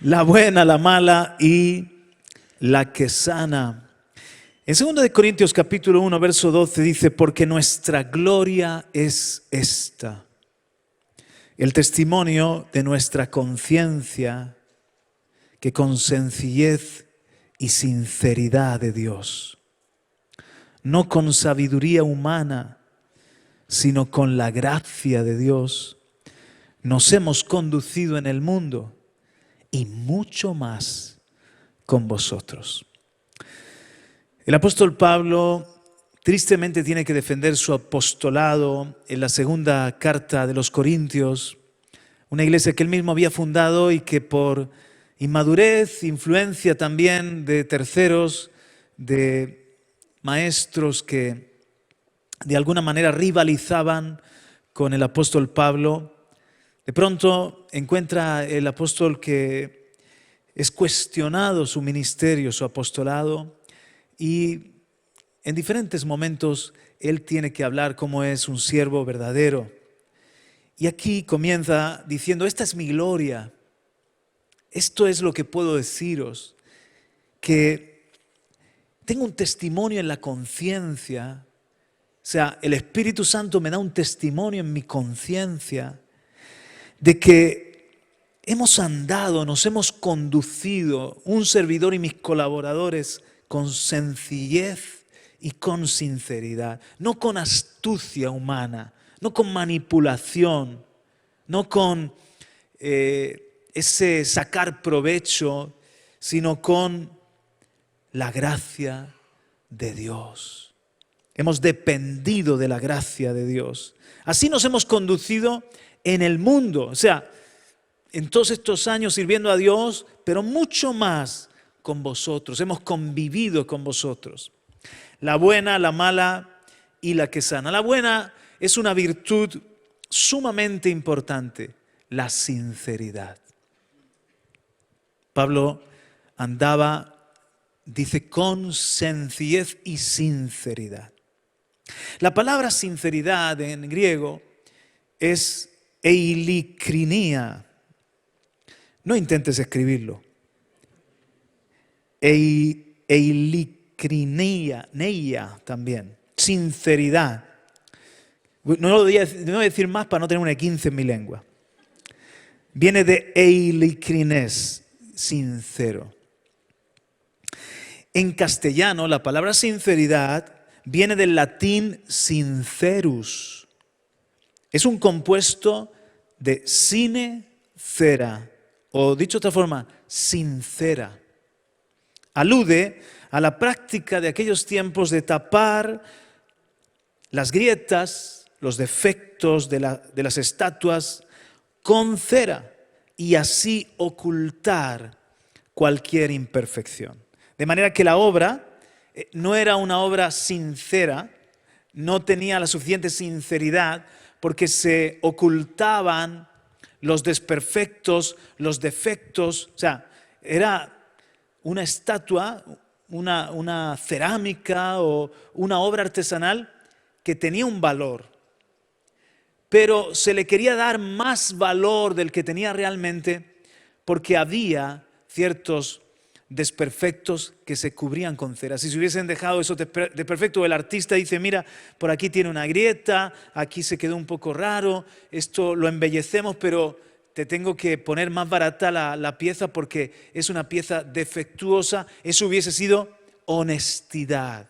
La buena, la mala y la que sana. En 2 de Corintios capítulo 1, verso 12 dice, porque nuestra gloria es esta, el testimonio de nuestra conciencia, que con sencillez y sinceridad de Dios, no con sabiduría humana, sino con la gracia de Dios, nos hemos conducido en el mundo y mucho más con vosotros. El apóstol Pablo tristemente tiene que defender su apostolado en la segunda carta de los Corintios, una iglesia que él mismo había fundado y que por inmadurez, influencia también de terceros, de maestros que de alguna manera rivalizaban con el apóstol Pablo, de pronto encuentra el apóstol que es cuestionado su ministerio, su apostolado, y en diferentes momentos él tiene que hablar cómo es un siervo verdadero. Y aquí comienza diciendo, esta es mi gloria, esto es lo que puedo deciros, que tengo un testimonio en la conciencia, o sea, el Espíritu Santo me da un testimonio en mi conciencia de que hemos andado, nos hemos conducido, un servidor y mis colaboradores, con sencillez y con sinceridad, no con astucia humana, no con manipulación, no con ese sacar provecho, sino con la gracia de Dios. Hemos dependido de la gracia de Dios. Así nos hemos conducido en el mundo, o sea, en todos estos años sirviendo a Dios, pero mucho más con vosotros, hemos convivido con vosotros. La buena, la mala y la que sana. La buena es una virtud sumamente importante, la sinceridad. Pablo andaba, dice, con sencillez y sinceridad. La palabra sinceridad en griego es eilikrinia. No intentes escribirlo. Eilikrinia, neia también, sinceridad. No lo voy a decir más para no tener una E15 en mi lengua. Viene de eilikrines, sincero. En castellano, la palabra sinceridad viene del latín sincerus. Es un compuesto de sine, cera, o dicho de otra forma, sincera. Alude a la práctica de aquellos tiempos de tapar las grietas, los defectos de las estatuas con cera y así ocultar cualquier imperfección. De manera que la obra no era una obra sincera, no tenía la suficiente sinceridad porque se ocultaban los desperfectos, los defectos. O sea, era una estatua, una cerámica o una obra artesanal que tenía un valor, pero se le quería dar más valor del que tenía realmente porque había ciertos desperfectos que se cubrían con cera. Si se hubiesen dejado eso desperfecto, el artista dice, mira, por aquí tiene una grieta, aquí se quedó un poco raro, esto lo embellecemos, pero te tengo que poner más barata la pieza porque es una pieza defectuosa. Eso hubiese sido honestidad.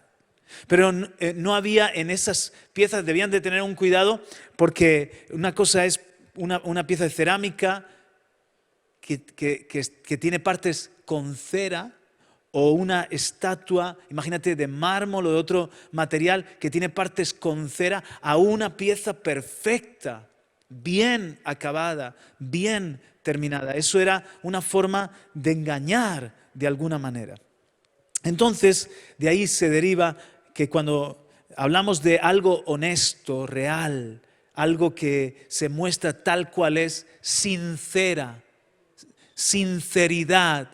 Pero no había en esas piezas, debían de tener un cuidado porque una cosa es una pieza de cerámica que tiene partes con cera, o una estatua, imagínate, de mármol o de otro material que tiene partes con cera, a una pieza perfecta, bien acabada, bien terminada. Eso era una forma de engañar de alguna manera. Entonces, de ahí se deriva que cuando hablamos de algo honesto, real, algo que se muestra tal cual es, sincera, sinceridad,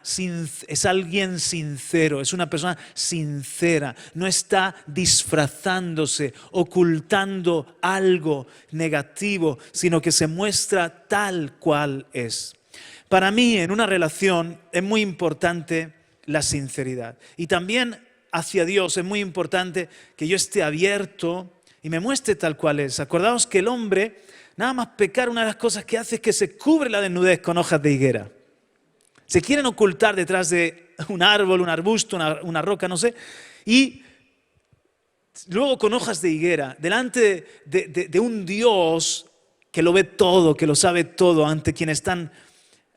es alguien sincero, es una persona sincera, no está disfrazándose, ocultando algo negativo, sino que se muestra tal cual es. Para mí, en una relación, es muy importante la sinceridad. Y también hacia Dios es muy importante que yo esté abierto y me muestre tal cual es. Acordaos que el hombre, nada más pecar, una de las cosas que hace es que se cubre la desnudez con hojas de higuera. Se quieren ocultar detrás de un árbol, un arbusto, una roca, no sé, y luego con hojas de higuera, delante de un Dios que lo ve todo, que lo sabe todo, ante quien están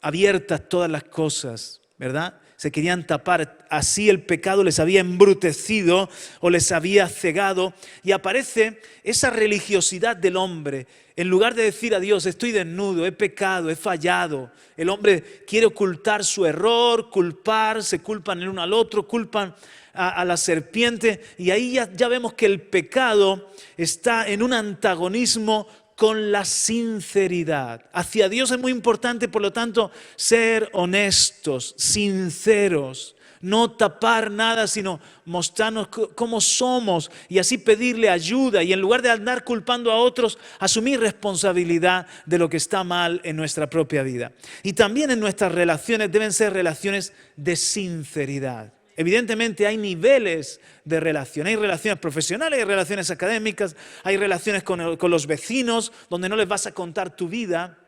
abiertas todas las cosas, ¿verdad? Se querían tapar, así el pecado les había embrutecido o les había cegado, y aparece esa religiosidad del hombre. En lugar de decir a Dios, estoy desnudo, he pecado, he fallado, el hombre quiere ocultar su error, culpar, se culpan el uno al otro, culpan a la serpiente, y ahí ya vemos que el pecado está en un antagonismo con la sinceridad. Hacia Dios es muy importante, por lo tanto, ser honestos, sinceros, no tapar nada, sino mostrarnos cómo somos y así pedirle ayuda, y en lugar de andar culpando a otros, asumir responsabilidad de lo que está mal en nuestra propia vida. Y también en nuestras relaciones deben ser relaciones de sinceridad. Evidentemente hay niveles de relación, hay relaciones profesionales, hay relaciones académicas, hay relaciones con los vecinos, donde no les vas a contar tu vida,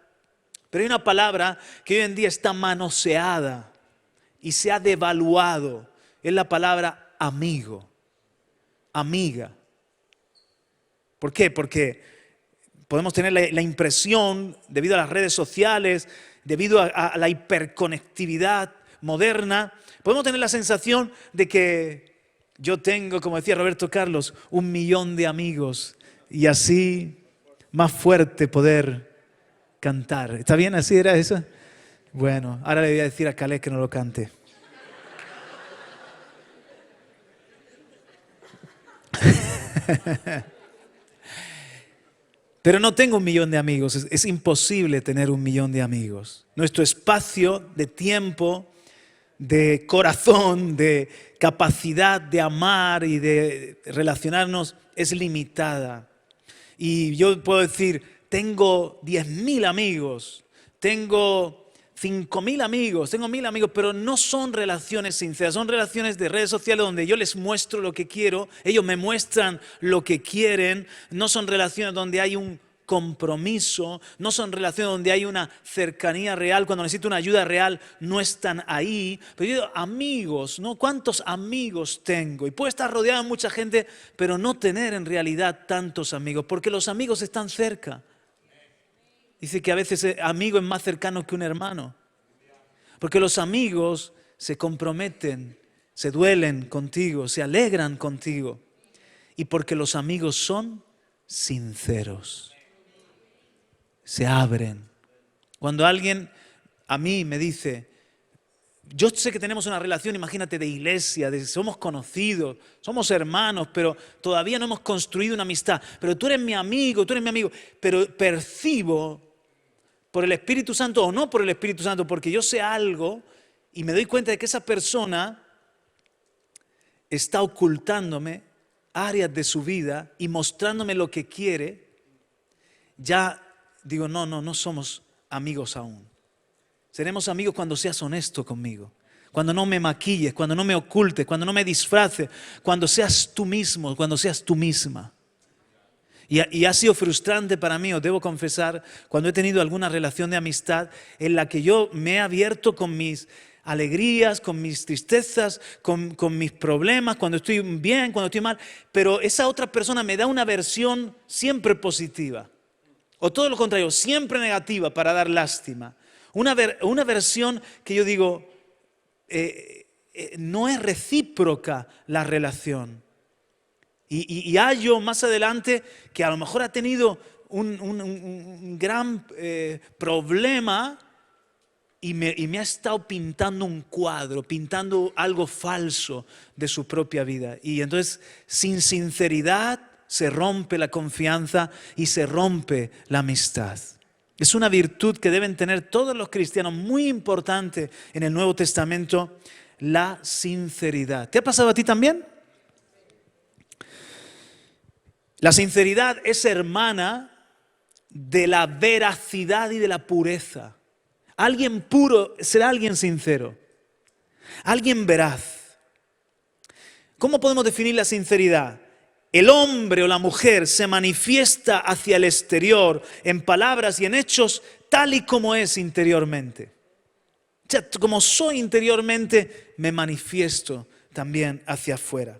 pero hay una palabra que hoy en día está manoseada y se ha devaluado, es la palabra amigo, amiga. ¿Por qué? Porque podemos tener la impresión, debido a las redes sociales, debido a la hiperconectividad moderna, podemos tener la sensación de que yo tengo, como decía Roberto Carlos, 1 millón de amigos y así más fuerte poder cantar. ¿Está bien así era eso? Bueno, ahora le voy a decir a Caleb que no lo cante. Pero no tengo 1 millón de amigos, es imposible tener 1 millón de amigos. Nuestro espacio de tiempo, de corazón, de capacidad de amar y de relacionarnos es limitada. Y yo puedo decir, tengo 10.000 amigos, tengo 5.000 amigos, tengo 1.000 amigos, pero no son relaciones sinceras, son relaciones de redes sociales donde yo les muestro lo que quiero, ellos me muestran lo que quieren, no son relaciones donde hay un compromiso, no son relaciones donde hay una cercanía real, cuando necesito una ayuda real no están ahí. Pero yo digo, amigos, ¿no? ¿Cuántos amigos tengo? Y puedo estar rodeado de mucha gente, pero no tener en realidad tantos amigos, porque los amigos están cerca. Dice que a veces el amigo es más cercano que un hermano, porque los amigos se comprometen, se duelen contigo, se alegran contigo, y porque los amigos son sinceros. Se abren. Cuando alguien a mí me dice, yo sé que tenemos una relación, imagínate, de iglesia, somos conocidos, somos hermanos, pero todavía no hemos construido una amistad. Pero tú eres mi amigo, pero percibo por el Espíritu Santo o no por el Espíritu Santo, porque yo sé algo y me doy cuenta de que esa persona está ocultándome áreas de su vida y mostrándome lo que quiere, ya digo, no somos amigos aún. Seremos amigos cuando seas honesto conmigo, cuando no me maquilles, cuando no me ocultes, cuando no me disfraces, cuando seas tú mismo, cuando seas tú misma. Y ha sido frustrante para mí, os debo confesar, cuando he tenido alguna relación de amistad en la que yo me he abierto con mis alegrías, con mis tristezas, con mis problemas, cuando estoy bien, cuando estoy mal, pero esa otra persona me da una versión siempre positiva. O todo lo contrario, siempre negativa para dar lástima. Una versión que yo digo, no es recíproca la relación. Y hallo más adelante que a lo mejor ha tenido un gran problema y me ha estado pintando un cuadro, pintando algo falso de su propia vida. Y entonces, sin sinceridad, se rompe la confianza y se rompe la amistad. Es una virtud que deben tener todos los cristianos, muy importante en el Nuevo Testamento, la sinceridad. ¿Te ha pasado a ti también? La sinceridad es hermana de la veracidad y de la pureza. Alguien puro será alguien sincero, alguien veraz. ¿Cómo podemos definir la sinceridad? El hombre o la mujer se manifiesta hacia el exterior en palabras y en hechos tal y como es interiormente. O sea, como soy interiormente, me manifiesto también hacia afuera.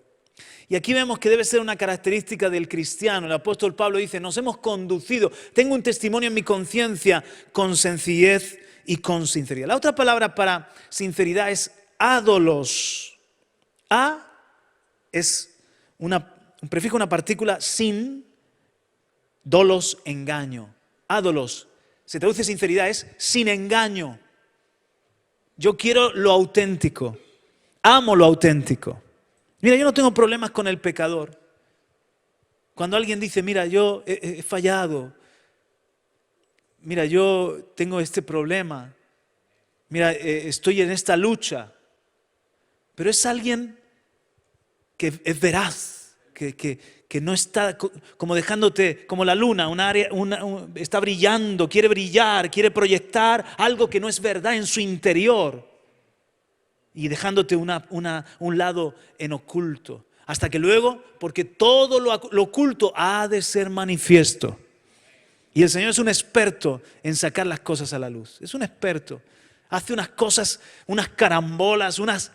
Y aquí vemos que debe ser una característica del cristiano. El apóstol Pablo dice, nos hemos conducido, tengo un testimonio en mi conciencia con sencillez y con sinceridad. La otra palabra para sinceridad es ádolos. A es un prefijo, una partícula sin, dolos, engaño. Ádolos, se traduce sinceridad, es sin engaño. Yo quiero lo auténtico, amo lo auténtico. Mira, yo no tengo problemas con el pecador. Cuando alguien dice, mira, yo he fallado, mira, yo tengo este problema, mira, estoy en esta lucha, pero es alguien que es veraz, que no está como dejándote, como la luna, está brillando, quiere brillar, quiere proyectar algo que no es verdad en su interior y dejándote un lado en oculto. Hasta que luego, porque todo lo oculto ha de ser manifiesto. Y el Señor es un experto en sacar las cosas a la luz. Es un experto. Hace unas cosas, unas carambolas, unas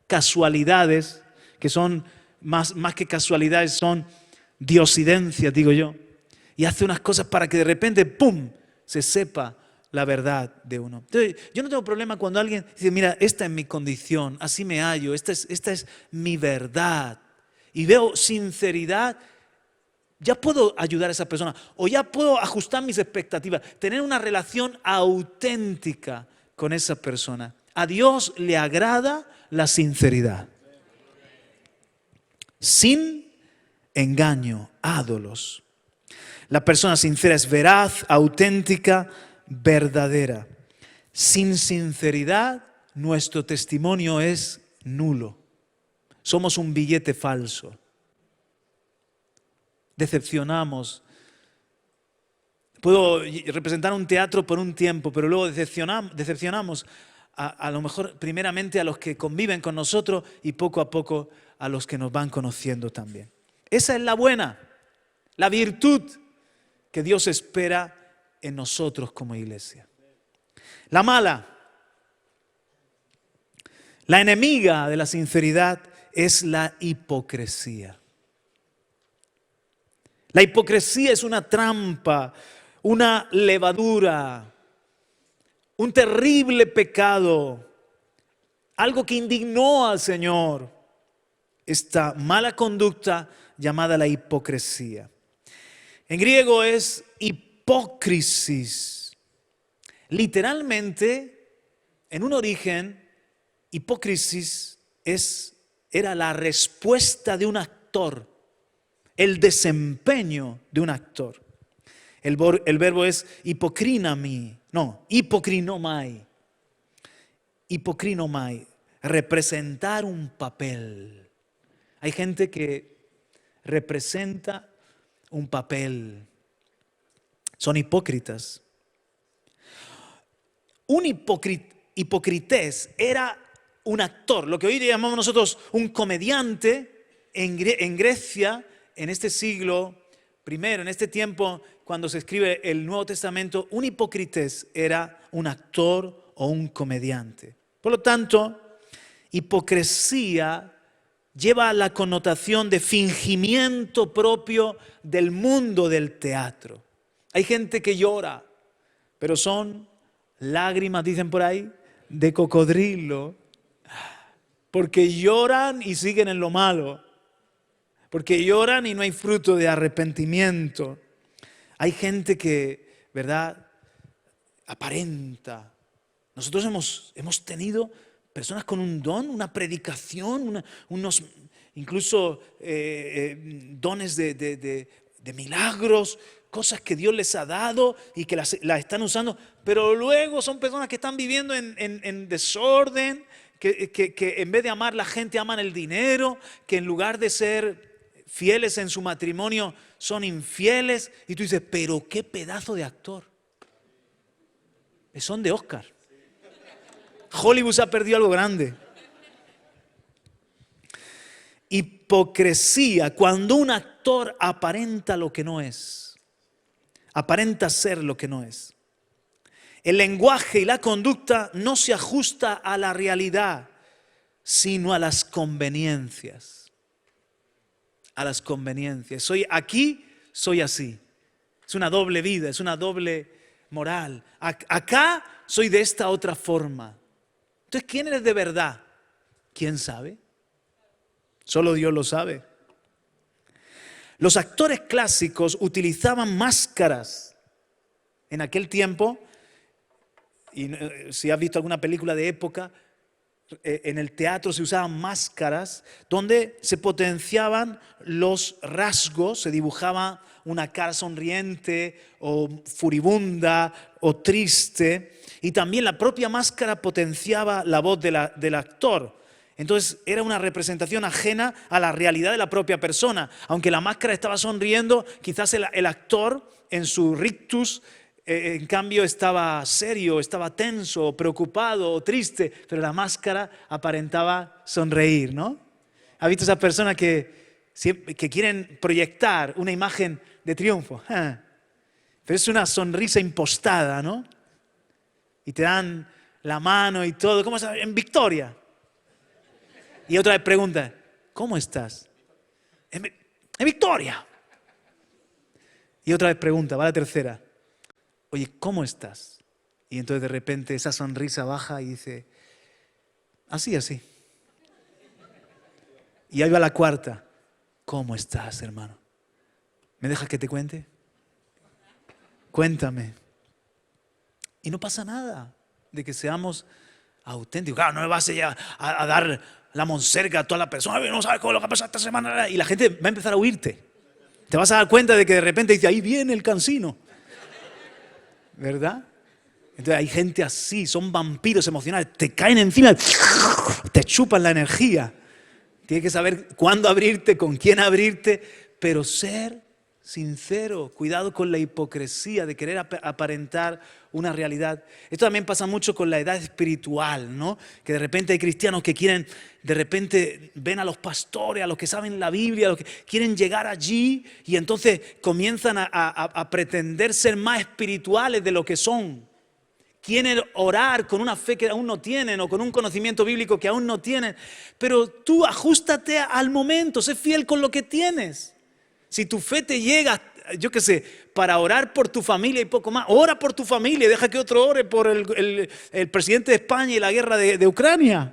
casualidades que son más que casualidades, son diosidencias, digo yo. Y hace unas cosas para que de repente, ¡pum!, se sepa la verdad de uno. Entonces, yo no tengo problema cuando alguien dice, mira, esta es mi condición, así me hallo, esta es mi verdad. Y veo sinceridad, ya puedo ayudar a esa persona o ya puedo ajustar mis expectativas, tener una relación auténtica con esa persona. A Dios le agrada la sinceridad. Sin engaño, ádolos. La persona sincera es veraz, auténtica, verdadera. Sin sinceridad, nuestro testimonio es nulo. Somos un billete falso. Decepcionamos. Puedo representar un teatro por un tiempo, pero luego decepcionamos a lo mejor primeramente a los que conviven con nosotros y poco a poco a los que nos van conociendo también. Esa es la buena, la virtud que Dios espera en nosotros como iglesia. La mala, la enemiga de la sinceridad es la hipocresía. La hipocresía es una trampa, una levadura, un terrible pecado, algo que indignó al Señor, esta mala conducta llamada la hipocresía. En griego es hipócrisis. Literalmente, en un origen, hipócrisis era la respuesta de un actor, el desempeño de un actor. El verbo es hipokrinami, hipocrinomai. Hipocrinomai, representar un papel. Hay gente que representa un papel. Son hipócritas. Un hipocrités era un actor, lo que hoy llamamos nosotros un comediante. En Grecia, en este siglo primero, en este tiempo, cuando se escribe el Nuevo Testamento, un hipocrités era un actor o un comediante. Por lo tanto, hipocresía lleva la connotación de fingimiento propio del mundo del teatro. Hay gente que llora, pero son lágrimas, dicen por ahí, de cocodrilo, porque lloran y siguen en lo malo, porque lloran y no hay fruto de arrepentimiento. Hay gente que, ¿verdad?, aparenta. Nosotros hemos tenido personas con un don, una predicación, unos incluso dones de milagros, cosas que Dios les ha dado y que las están usando, pero luego son personas que están viviendo en desorden, que en vez de amar la gente aman el dinero, que en lugar de ser fieles en su matrimonio son infieles, y tú dices, pero qué pedazo de actor. Son de Oscar. Hollywood se ha perdido algo grande. Hipocresía, cuando un actor aparenta lo que no es. Aparenta ser lo que no es. El lenguaje y la conducta no se ajusta a la realidad, sino a las conveniencias. A las conveniencias. Soy aquí, soy así. Es una doble vida, es una doble moral. Acá soy de esta otra forma. Entonces, ¿quién eres de verdad? ¿Quién sabe? Solo Dios lo sabe. Los actores clásicos utilizaban máscaras en aquel tiempo. Y si has visto alguna película de época, en el teatro se usaban máscaras donde se potenciaban los rasgos, se dibujaba una cara sonriente o furibunda o triste, y también la propia máscara potenciaba la voz del actor. Entonces era una representación ajena a la realidad de la propia persona. Aunque la máscara estaba sonriendo, quizás el actor en su rictus en cambio estaba serio, estaba tenso, preocupado o triste, pero la máscara aparentaba sonreír, ¿no? ¿Has visto esas personas que quieren proyectar una imagen de triunfo? Pero es una sonrisa impostada, ¿no? Y te dan la mano y todo, ¿cómo estás? En victoria. Y otra vez pregunta, ¿cómo estás? En victoria. Y otra vez pregunta, va la tercera. Oye, ¿cómo estás? Y entonces de repente esa sonrisa baja y dice, así, así. Y ahí va la cuarta. ¿Cómo estás, hermano? ¿Me dejas que te cuente? Cuéntame. Y no pasa nada de que seamos auténticos. Claro, no me vas a dar la monserga a toda la persona. No sabes cómo lo que ha pasado esta semana. Y la gente va a empezar a huirte. Te vas a dar cuenta de que de repente dice, ahí viene el cansino. ¿Verdad? Entonces hay gente así, son vampiros emocionales, te caen encima, te chupan la energía. Tienes que saber cuándo abrirte, con quién abrirte, pero ser sincero. Cuidado con la hipocresía de querer aparentar una realidad. Esto también pasa mucho con la edad espiritual, ¿no? Que de repente hay cristianos que quieren, de repente ven a los pastores, a los que saben la Biblia, a los que quieren llegar allí y entonces comienzan a pretender ser más espirituales de lo que son. Quieren orar con una fe que aún no tienen o con un conocimiento bíblico que aún no tienen. Pero tú ajústate al momento, sé fiel con lo que tienes. Si tu fe te llega, yo qué sé, para orar por tu familia y poco más, ora por tu familia, deja que otro ore por el presidente de España y la guerra de Ucrania.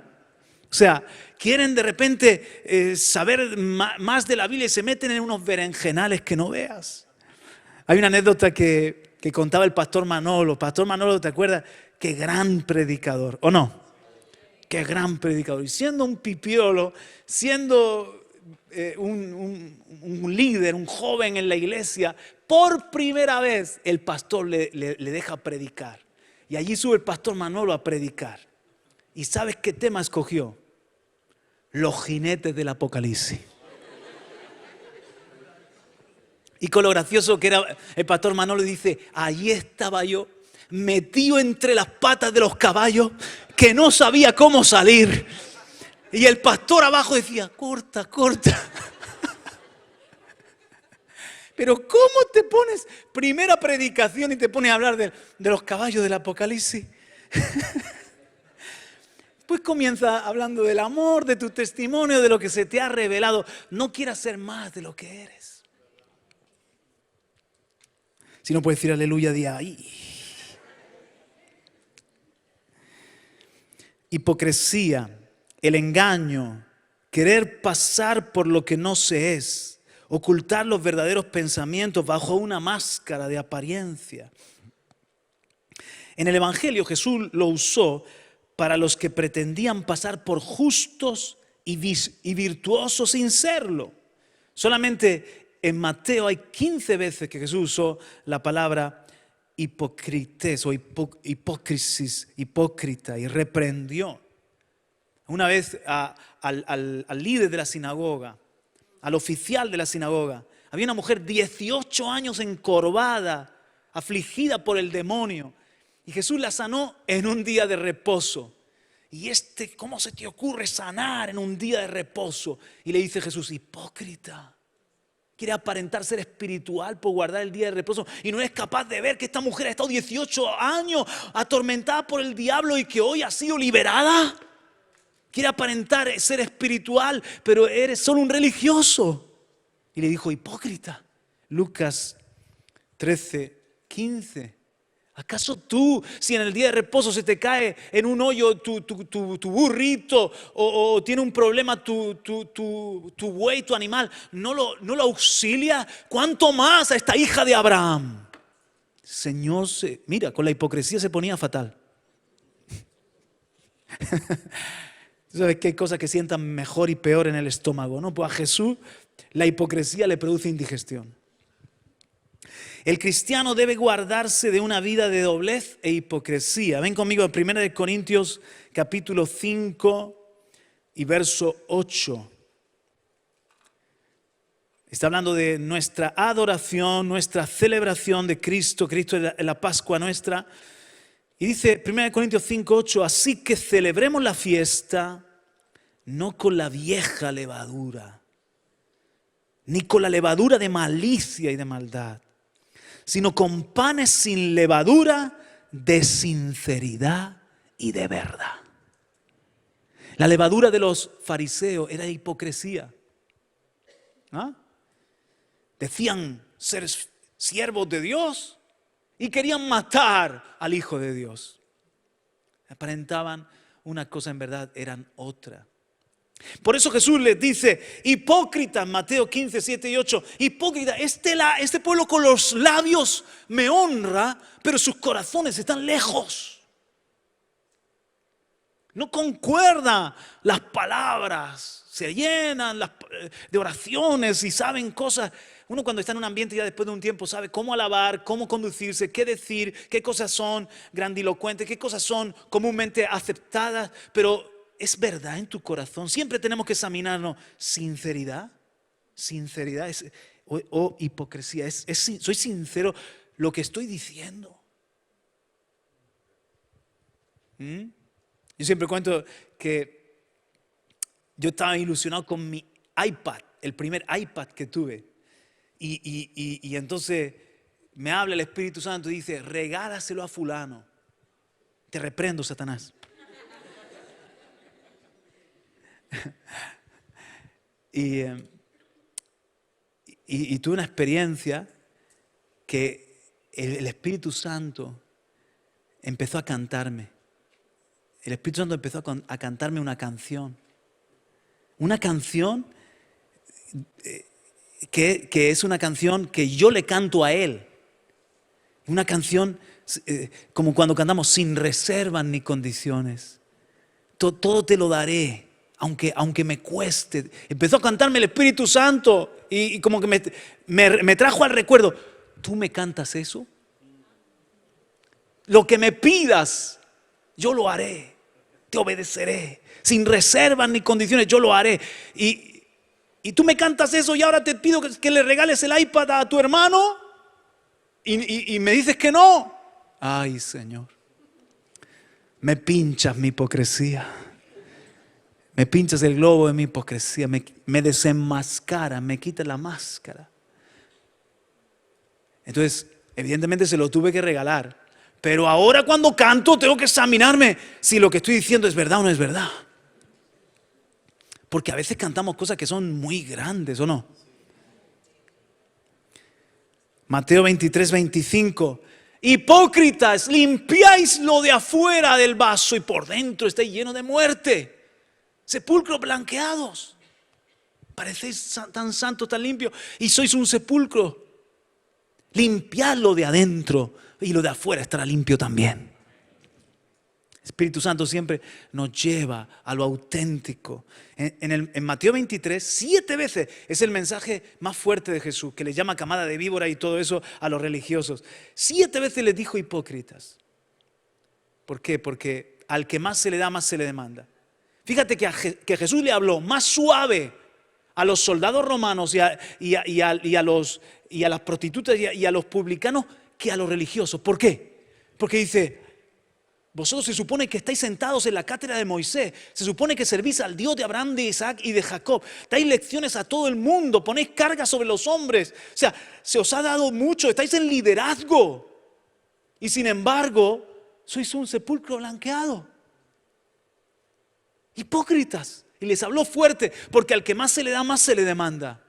O sea, quieren de repente saber más de la Biblia y se meten en unos berenjenales que no veas. Hay una anécdota que contaba el pastor Manolo. Pastor Manolo, ¿te acuerdas? Qué gran predicador, ¿o no? Qué gran predicador. Y siendo un pipiolo, siendo un líder, un joven en la iglesia, por primera vez el pastor le deja predicar. Y allí sube el pastor Manolo a predicar. ¿Y sabes qué tema escogió? Los jinetes del Apocalipsis. Y con lo gracioso que era el pastor Manolo, dice, allí estaba yo, metido entre las patas de los caballos, que no sabía cómo salir. Y el pastor abajo decía, corta, corta. Pero ¿cómo te pones primera predicación y te pones a hablar de los caballos del Apocalipsis? Pues comienza hablando del amor, de tu testimonio, de lo que se te ha revelado. No quieras ser más de lo que eres. Si no puedes decir aleluya, di ahí. Hipocresía, el engaño, querer pasar por lo que no se es, ocultar los verdaderos pensamientos bajo una máscara de apariencia. En el Evangelio Jesús lo usó para los que pretendían pasar por justos y virtuosos sin serlo. Solamente en Mateo hay 15 veces que Jesús usó la palabra hipócrites o hipócrisis, hipócrita, y reprendió. Una vez al líder de la sinagoga, al oficial de la sinagoga, había una mujer 18 años encorvada, afligida por el demonio. Y Jesús la sanó en un día de reposo. Y ¿cómo se te ocurre sanar en un día de reposo? Y le dice Jesús, hipócrita. Quiere aparentar ser espiritual por guardar el día de reposo y no eres capaz de ver que esta mujer ha estado 18 años atormentada por el diablo y que hoy ha sido liberada. Quiere aparentar ser espiritual, pero eres solo un religioso. Y le dijo, hipócrita. Lucas 13:15. ¿Acaso tú, si en el día de reposo se te cae en un hoyo tu burrito o tiene un problema tu buey, tu animal, no lo auxilia? ¿Cuánto más a esta hija de Abraham? Señor, mira, con la hipocresía se ponía fatal. Tú sabes que hay cosas que sientan mejor y peor en el estómago, ¿no? Pues a Jesús la hipocresía le produce indigestión. El cristiano debe guardarse de una vida de doblez e hipocresía. Ven conmigo a 1 Corintios capítulo 5 y verso 8. Está hablando de nuestra adoración, nuestra celebración de Cristo. Cristo es la Pascua nuestra. Y dice 1 Corintios 5, 8, así que celebremos la fiesta no con la vieja levadura, ni con la levadura de malicia y de maldad, sino con panes sin levadura de sinceridad y de verdad. La levadura de los fariseos era hipocresía. ¿Ah? Decían ser siervos de Dios y querían matar al Hijo de Dios. Aparentaban una cosa, en verdad eran otra. Por eso Jesús les dice, hipócritas, Mateo 15, 7 y 8, hipócritas, este pueblo con los labios me honra, pero sus corazones están lejos. No concuerdan las palabras, se llenan de oraciones y saben cosas. Uno cuando está en un ambiente ya después de un tiempo sabe cómo alabar, cómo conducirse, qué decir, qué cosas son grandilocuentes, qué cosas son comúnmente aceptadas, pero ¿es verdad en tu corazón? Siempre tenemos que examinarnos. Sinceridad o hipocresía. ¿Soy sincero lo que estoy diciendo? Yo siempre cuento que yo estaba ilusionado con mi iPad, el primer iPad que tuve. Y entonces me habla el Espíritu Santo y dice, regálaselo a fulano. Te reprendo, Satanás. Y tuve una experiencia que el Espíritu Santo empezó a cantarme. El Espíritu Santo empezó a cantarme una canción. Una canción que es una canción que yo le canto a Él. Una canción como cuando cantamos sin reservas ni condiciones. Todo te lo daré. Aunque me cueste. Empezó a cantarme el Espíritu Santo y como que me trajo al recuerdo. ¿Tú me cantas eso? Lo que me pidas, yo lo haré. Te obedeceré. Sin reservas ni condiciones, yo lo haré. Y tú me cantas eso y ahora te pido que le regales el iPad a tu hermano y me dices que no. Ay, Señor. Me pinchas mi hipocresía. Me pinchas el globo de mi hipocresía, me desenmascara, me quita la máscara. Entonces, evidentemente se lo tuve que regalar. Pero ahora cuando canto tengo que examinarme si lo que estoy diciendo es verdad o no es verdad. Porque a veces cantamos cosas que son muy grandes, ¿o no? Mateo 23, 25. Hipócritas, limpiáis lo de afuera del vaso y por dentro está lleno de muerte. Sepulcros blanqueados. Parecéis tan santos, tan limpios y sois un sepulcro. Limpiad lo de adentro y lo de afuera estará limpio también. El Espíritu Santo siempre nos lleva a lo auténtico. En Mateo 23, 7 veces es el mensaje más fuerte de Jesús, que le llama camada de víbora y todo eso a los religiosos. 7 veces les dijo hipócritas. ¿Por qué? Porque al que más se le da, más se le demanda. Fíjate que Jesús le habló más suave a los soldados romanos y a las prostitutas y a los publicanos que a los religiosos. ¿Por qué? Porque dice, Vosotros se supone que estáis sentados en la cátedra de Moisés. Se supone que servís al Dios de Abraham, de Isaac y de Jacob. Dais lecciones a todo el mundo. Ponéis cargas sobre los hombres. O sea, se os ha dado mucho. Estáis en liderazgo. Y sin embargo, sois un sepulcro blanqueado. Hipócritas. Y les habló fuerte, porque al que más se le da, más se le demanda.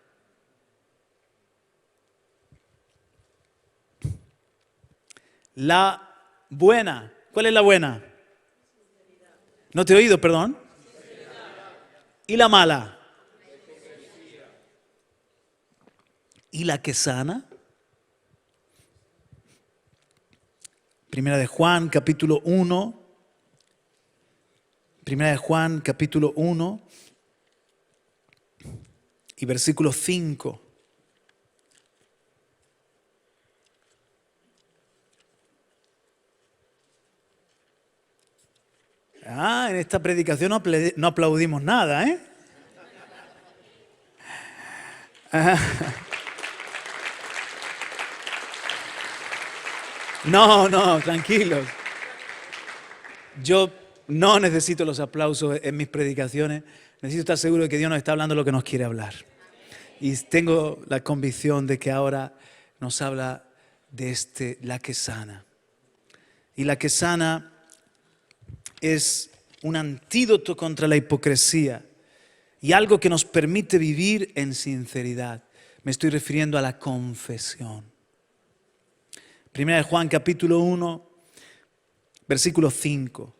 La buena. ¿Cuál es la buena? No te he oído, perdón. ¿Y la mala? ¿Y la que sana? Primera de Juan, capítulo 1. Primera de Juan, capítulo 1 y versículo 5. En esta predicación no aplaudimos nada, ¿eh? No, tranquilos. Yo no necesito los aplausos en mis predicaciones. Necesito estar seguro de que Dios nos está hablando lo que nos quiere hablar. Y tengo la convicción de que ahora nos habla de la que sana. Y la que sana es un antídoto contra la hipocresía y algo que nos permite vivir en sinceridad. Me estoy refiriendo a la confesión. Primera de Juan, capítulo 1, versículo 5.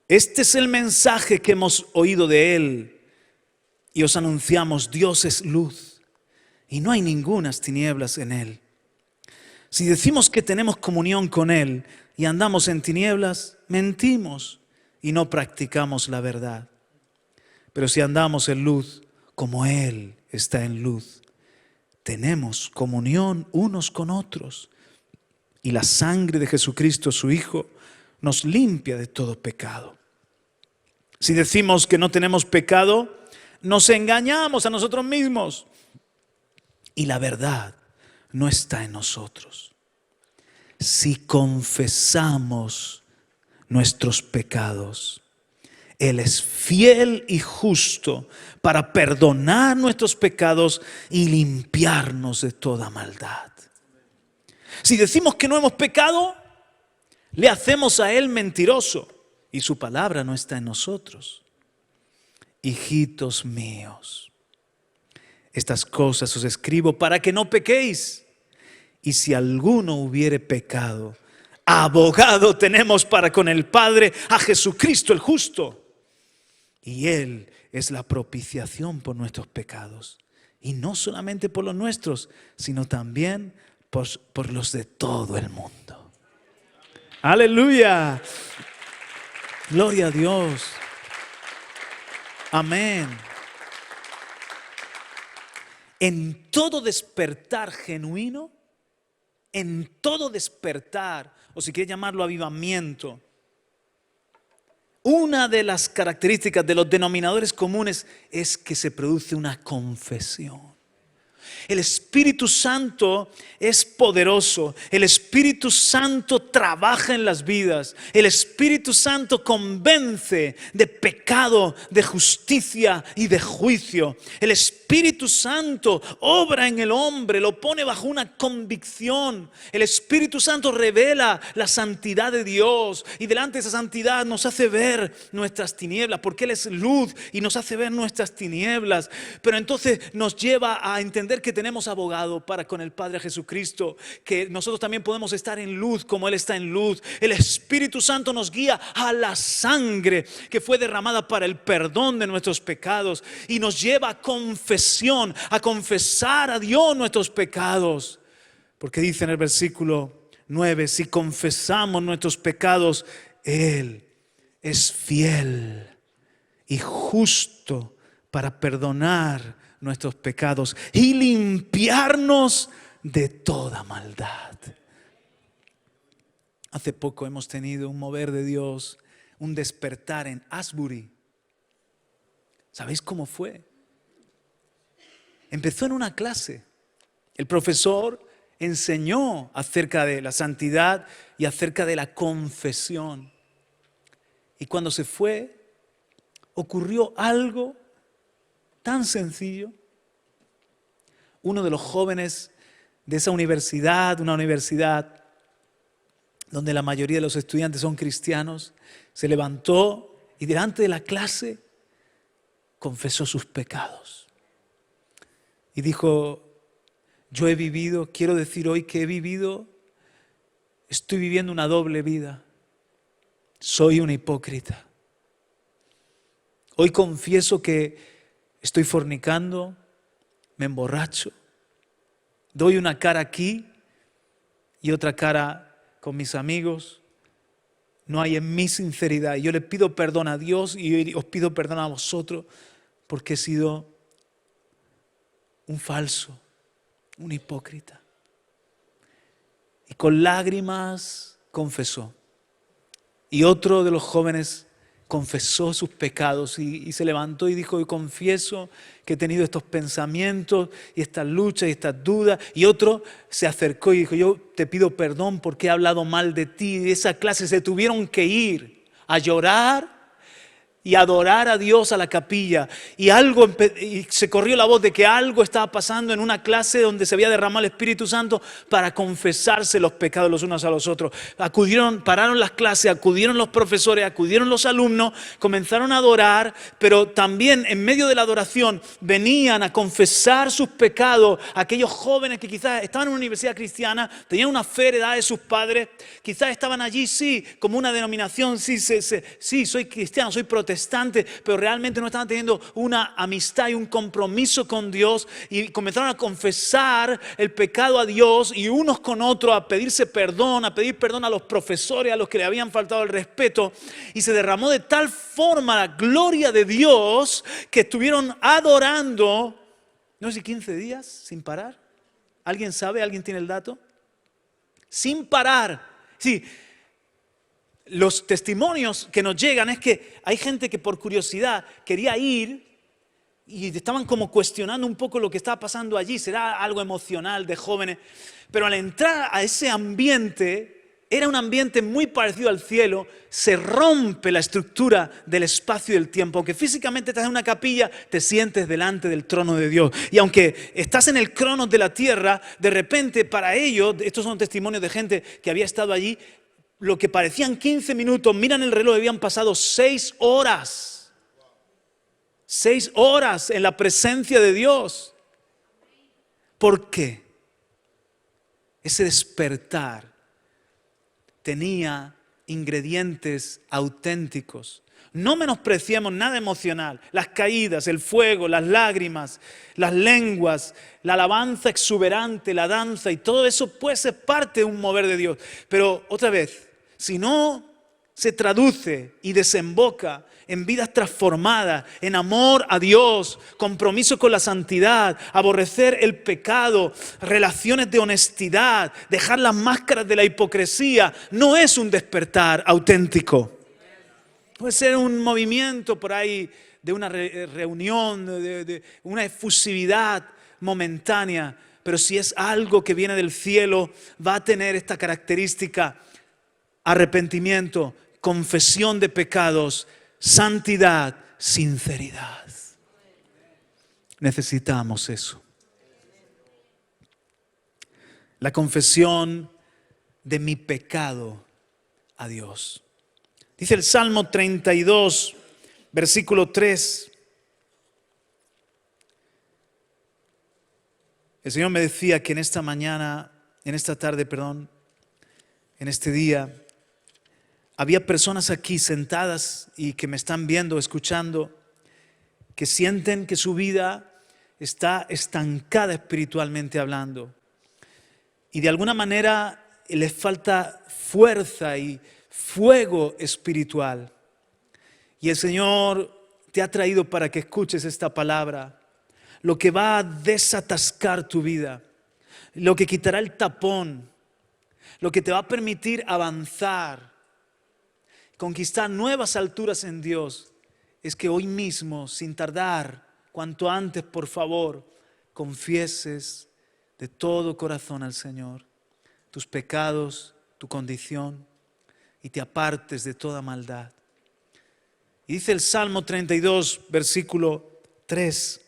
Este es el mensaje que hemos oído de Él y os anunciamos: Dios es luz y no hay ningunas tinieblas en Él. Si decimos que tenemos comunión con Él y andamos en tinieblas, mentimos y no practicamos la verdad. Pero si andamos en luz, como Él está en luz, tenemos comunión unos con otros. Y la sangre de Jesucristo, su Hijo, nos limpia de todo pecado. Si decimos que no tenemos pecado, nos engañamos a nosotros mismos. Y la verdad no está en nosotros. Si confesamos nuestros pecados, Él es fiel y justo para perdonar nuestros pecados y limpiarnos de toda maldad. Si decimos que no hemos pecado, le hacemos a Él mentiroso y su palabra no está en nosotros. Hijitos míos, estas cosas os escribo para que no pequéis. Y si alguno hubiere pecado, abogado tenemos para con el Padre, a Jesucristo el justo. Y Él es la propiciación por nuestros pecados. Y no solamente por los nuestros, sino también por los de todo el mundo. ¡Aleluya! Gloria a Dios. Amén. En todo despertar genuino, en todo despertar, o si quieres llamarlo avivamiento, una de las características de los denominadores comunes es que se produce una confesión. El Espíritu Santo es poderoso. El Espíritu Santo trabaja en las vidas. El Espíritu Santo convence de pecado, de justicia y de juicio. El Espíritu Santo obra en el hombre, lo pone bajo una convicción. El Espíritu Santo revela la santidad de Dios y delante de esa santidad nos hace ver nuestras tinieblas, porque Él es luz y nos hace ver nuestras tinieblas. Pero entonces nos lleva a entender que tenemos abogado para con el Padre Jesucristo, que nosotros también podemos estar en luz como Él está en luz. El Espíritu Santo nos guía a la sangre que fue derramada para el perdón de nuestros pecados y nos lleva a confesión, a confesar a Dios nuestros pecados. Porque dice en el versículo 9, si confesamos nuestros pecados, Él es fiel y justo para perdonar nuestros pecados y limpiarnos de toda maldad. Hace poco hemos tenido un mover de Dios, un despertar en Asbury. ¿Sabéis cómo fue? Empezó en una clase. El profesor enseñó acerca de la santidad y acerca de la confesión. Y cuando se fue, ocurrió algo tan sencillo. Uno de los jóvenes de esa universidad, una universidad donde la mayoría de los estudiantes son cristianos, se levantó y delante de la clase confesó sus pecados. Y dijo, yo he vivido, quiero decir hoy que he vivido, estoy viviendo una doble vida. Soy un hipócrita. Hoy confieso que estoy fornicando, me emborracho, doy una cara aquí y otra cara con mis amigos. No hay en mí sinceridad. Yo le pido perdón a Dios y os pido perdón a vosotros porque he sido un falso, un hipócrita. Y con lágrimas confesó. Y otro de los jóvenes confesó sus pecados y se levantó y dijo, yo confieso que he tenido estos pensamientos y estas luchas y estas dudas. Y otro se acercó y dijo, yo te pido perdón porque he hablado mal de ti. Y de esa clase se tuvieron que ir a llorar y adorar a Dios a la capilla. Y se corrió la voz de que algo estaba pasando en una clase donde se había derramado el Espíritu Santo para confesarse los pecados los unos a los otros. Pararon las clases, acudieron los profesores, acudieron los alumnos, comenzaron a adorar, pero también en medio de la adoración venían a confesar sus pecados aquellos jóvenes que quizás estaban en una universidad cristiana, tenían una fe heredada de sus padres, quizás estaban allí, sí, como una denominación, sí, soy cristiano, soy protestante, pero realmente no estaban teniendo una amistad y un compromiso con Dios y comenzaron a confesar el pecado a Dios y unos con otros a pedirse perdón, a pedir perdón a los profesores, a los que le habían faltado el respeto, y se derramó de tal forma la gloria de Dios que estuvieron adorando, no sé si 15 días sin parar. ¿Alguien sabe? ¿Alguien tiene el dato? Sin parar. Sí. Los testimonios que nos llegan es que hay gente que por curiosidad quería ir y estaban como cuestionando un poco lo que estaba pasando allí. Será algo emocional de jóvenes. Pero al entrar a ese ambiente, era un ambiente muy parecido al cielo, se rompe la estructura del espacio y del tiempo. Aunque físicamente estás en una capilla, te sientes delante del trono de Dios. Y aunque estás en el cronos de la tierra, de repente para ellos, estos son testimonios de gente que había estado allí, lo que parecían 15 minutos, miran el reloj, habían pasado 6 horas. 6 horas en la presencia de Dios. ¿Por qué? Ese despertar tenía ingredientes auténticos. No menospreciemos nada emocional. Las caídas, el fuego, las lágrimas, las lenguas, la alabanza exuberante, la danza y todo eso puede ser parte de un mover de Dios. Pero otra vez, si no se traduce y desemboca en vidas transformadas, en amor a Dios, compromiso con la santidad, aborrecer el pecado, relaciones de honestidad, dejar las máscaras de la hipocresía, no es un despertar auténtico. Puede ser un movimiento por ahí de una reunión, de una efusividad momentánea, pero si es algo que viene del cielo, va a tener esta característica: arrepentimiento, confesión de pecados, santidad, sinceridad. Necesitamos eso. La confesión de mi pecado a Dios. Dice el Salmo 32, versículo 3. El Señor me decía que en esta tarde, en este día, había personas aquí sentadas y que me están viendo, escuchando, que sienten que su vida está estancada espiritualmente hablando. Y de alguna manera les falta fuerza y fuego espiritual. Y el Señor te ha traído para que escuches esta palabra, lo que va a desatascar tu vida, lo que quitará el tapón, lo que te va a permitir avanzar, conquistar nuevas alturas en Dios, es que hoy mismo, sin tardar, cuanto antes, por favor, confieses de todo corazón al Señor tus pecados, tu condición, y te apartes de toda maldad. Y dice el Salmo 32, versículo 3.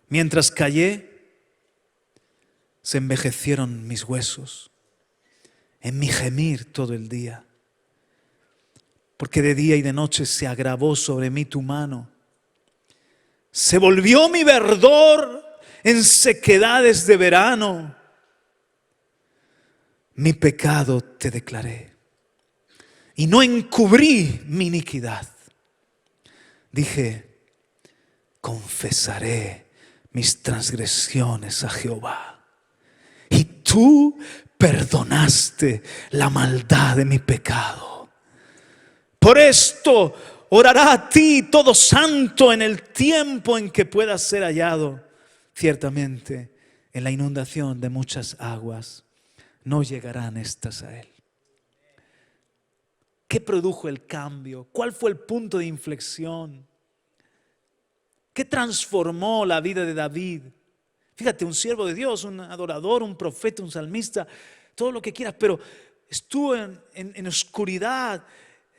Mientras callé, se envejecieron mis huesos en mi gemir todo el día. Porque de día y de noche se agravó sobre mí tu mano. Se volvió mi verdor en sequedades de verano. Mi pecado te declaré y no encubrí mi iniquidad. Dije, confesaré mis transgresiones a Jehová. Y tú perdonaste la maldad de mi pecado. Por esto orará a ti todo santo en el tiempo en que puedas ser hallado. Ciertamente, en la inundación de muchas aguas no llegarán estas a él. ¿Qué produjo el cambio? ¿Cuál fue el punto de inflexión? ¿Qué transformó la vida de David? Fíjate, un siervo de Dios, un adorador, un profeta, un salmista, todo lo que quieras, pero estuvo en oscuridad,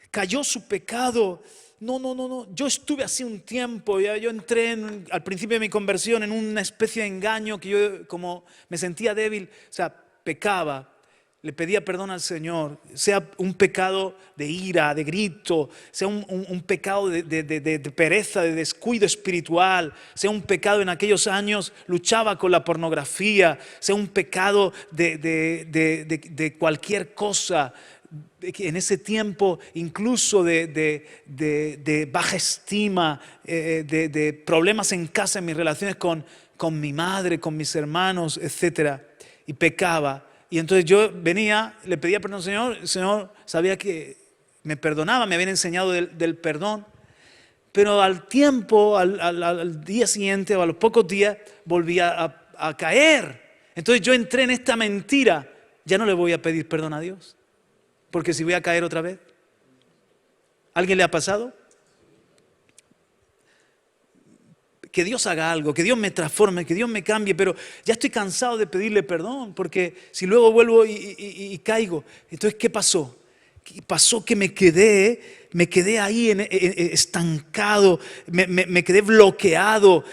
cayó su pecado. No. Yo estuve así un tiempo, yo entré al principio de mi conversión en una especie de engaño que yo como me sentía débil, o sea, pecaba. Le pedía perdón al Señor, sea un pecado de ira, de grito, sea un pecado de pereza, de descuido espiritual, sea un pecado en aquellos años, luchaba con la pornografía, sea un pecado de cualquier cosa, en ese tiempo incluso de baja estima, de problemas en casa, en mis relaciones con mi madre, con mis hermanos, etc. Y pecaba. Y entonces yo venía, le pedía perdón al Señor, el Señor sabía que me perdonaba, me habían enseñado del perdón, pero al tiempo, al día siguiente o a los pocos días, volvía a caer. Entonces yo entré en esta mentira, ya no le voy a pedir perdón a Dios, porque si voy a caer otra vez. ¿A alguien le ha pasado? Que Dios haga algo, que Dios me transforme, que Dios me cambie, pero ya estoy cansado de pedirle perdón, porque si luego vuelvo y caigo, entonces ¿qué pasó? Pasó que me quedé ahí estancado, me quedé bloqueado,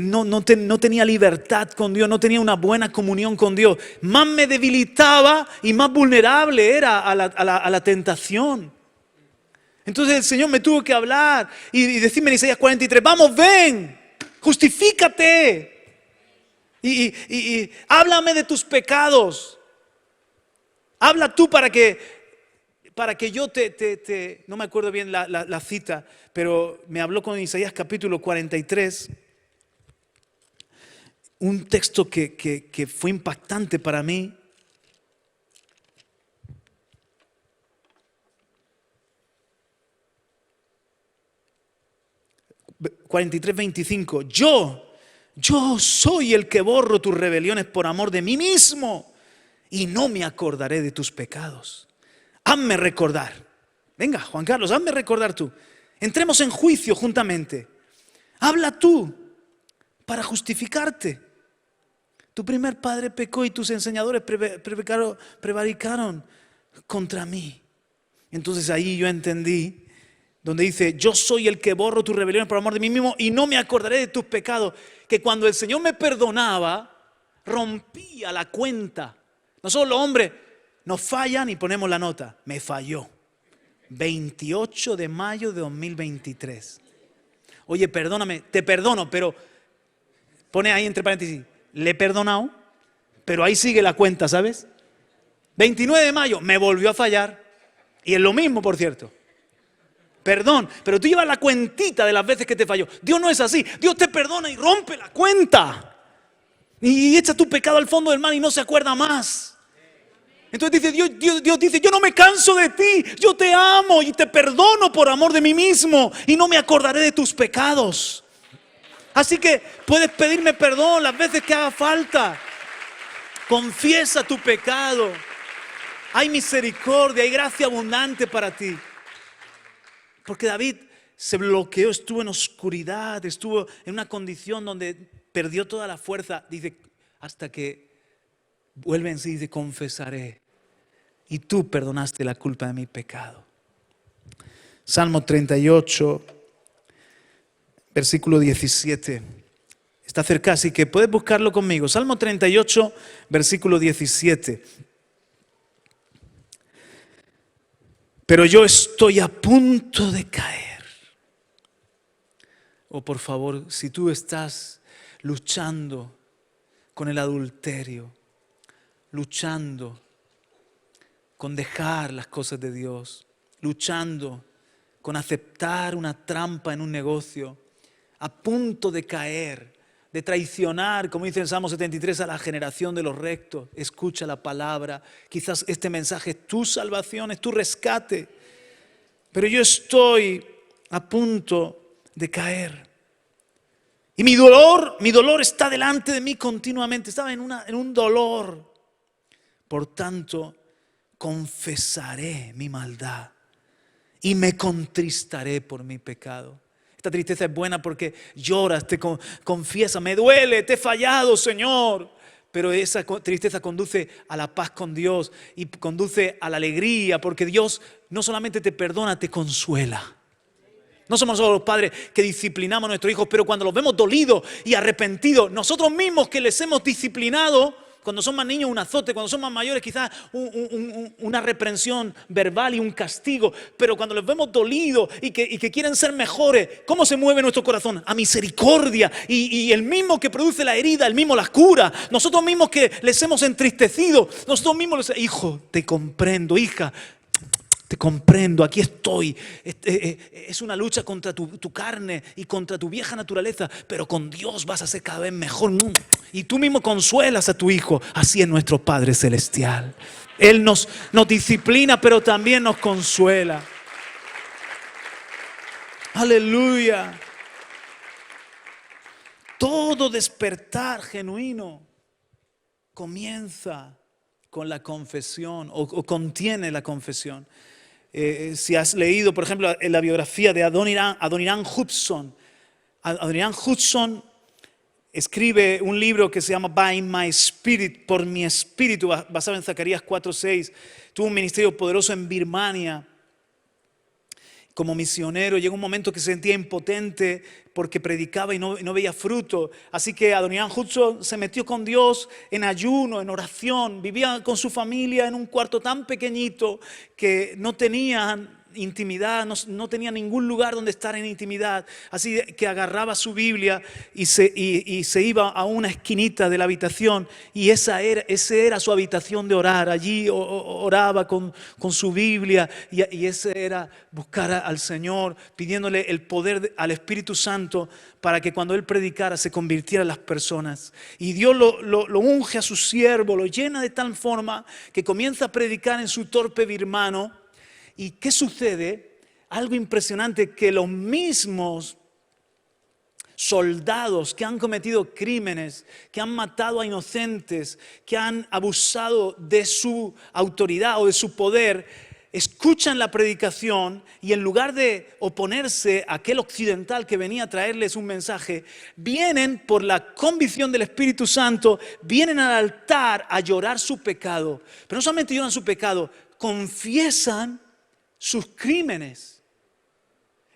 no tenía libertad con Dios, no tenía una buena comunión con Dios. Más me debilitaba y más vulnerable era a la tentación. Entonces el Señor me tuvo que hablar y decirme en Isaías 43, vamos, ven, justifícate y háblame de tus pecados. Habla tú para que yo no me acuerdo bien la cita, pero me habló con Isaías capítulo 43, un texto que fue impactante para mí. (43:25) Yo soy el que borro tus rebeliones por amor de mí mismo y no me acordaré de tus pecados. Hazme recordar. Venga, Juan Carlos, hazme recordar tú. Entremos en juicio juntamente. Habla tú para justificarte. Tu primer padre pecó y tus enseñadores prevaricaron contra mí. Entonces ahí yo entendí, donde dice, yo soy el que borro tus rebeliones por amor de mí mismo y no me acordaré de tus pecados. Que cuando el Señor me perdonaba, rompía la cuenta. Nosotros los hombres nos fallan y ponemos la nota. Me falló. 28 de mayo de 2023. Oye, perdóname, te perdono, pero pone ahí entre paréntesis, le he perdonado, pero ahí sigue la cuenta, ¿sabes? 29 de mayo, me volvió a fallar. Y es lo mismo, por cierto. Perdón, pero tú llevas la cuentita de las veces que te falló. Dios no es así. Dios te perdona y rompe la cuenta. Y echa tu pecado al fondo del mar y no se acuerda más. Entonces dice Dios dice, yo no me canso de ti. Yo te amo y te perdono por amor de mí mismo. Y no me acordaré de tus pecados. Así que puedes pedirme perdón las veces que haga falta. Confiesa tu pecado. Hay misericordia, hay gracia abundante para ti. Porque David se bloqueó, estuvo en oscuridad, estuvo en una condición donde perdió toda la fuerza. Dice, hasta que vuelve en sí, dice, confesaré. y tú perdonaste la culpa de mi pecado. Salmo 38, versículo 17. Está cerca, así que puedes buscarlo conmigo. Salmo 38, versículo 17. Pero yo estoy a punto de caer. Oh, por favor, si tú estás luchando con el adulterio, luchando con dejar las cosas de Dios, luchando con aceptar una trampa en un negocio, a punto de caer, de traicionar, como dice en Salmo 73, a la generación de los rectos. Escucha la palabra. Quizás este mensaje es tu salvación, es tu rescate. Pero yo estoy a punto de caer. Y mi dolor está delante de mí continuamente. Estaba en un dolor. Por tanto, confesaré mi maldad y me contristaré por mi pecado. Esta tristeza es buena porque lloras, te confiesas, me duele, te he fallado, Señor. Pero esa tristeza conduce a la paz con Dios y conduce a la alegría, porque Dios no solamente te perdona, te consuela. No somos solo los padres que disciplinamos a nuestros hijos, pero cuando los vemos dolidos y arrepentidos, nosotros mismos que les hemos disciplinado, cuando son más niños un azote, cuando son más mayores quizás una reprensión verbal y un castigo, pero cuando los vemos dolidos y que quieren ser mejores, ¿cómo se mueve nuestro corazón? A misericordia, y el mismo que produce la herida, el mismo las cura. Nosotros mismos que les hemos entristecido, nosotros mismos hijo, te comprendo, hija, te comprendo, aquí estoy. Es una lucha contra tu carne y contra tu vieja naturaleza, pero con Dios vas a ser cada vez mejor. Y tú mismo consuelas a tu hijo. Así es nuestro Padre Celestial. Él nos disciplina, pero también nos consuela. Aleluya. Todo despertar genuino comienza con la confesión o contiene la confesión. Si has leído, por ejemplo, en la biografía de Adoniram Judson, Adoniram Judson escribe un libro que se llama By My Spirit, por mi espíritu, basado en Zacarías 4:6. Tuvo un ministerio poderoso en Birmania como misionero. Llegó un momento que se sentía impotente porque predicaba y no veía fruto. Así que Adoniram Judson se metió con Dios en ayuno, en oración. Vivía con su familia en un cuarto tan pequeñito que no tenían intimidad, no tenía ningún lugar donde estar en intimidad. Así que agarraba su Biblia y se iba a una esquinita de la habitación, y esa era su habitación de orar. Allí oraba con su Biblia, y ese era buscar al Señor, pidiéndole el poder al Espíritu Santo para que cuando Él predicara se convirtieran las personas. Y Dios lo unge a su siervo, lo llena de tal forma que comienza a predicar en su torpe birmano. ¿Y qué sucede? Algo impresionante, que los mismos soldados que han cometido crímenes, que han matado a inocentes, que han abusado de su autoridad o de su poder, escuchan la predicación y en lugar de oponerse a aquel occidental que venía a traerles un mensaje, vienen por la convicción del Espíritu Santo, vienen al altar a llorar su pecado. Pero no solamente lloran su pecado, confiesan sus crímenes.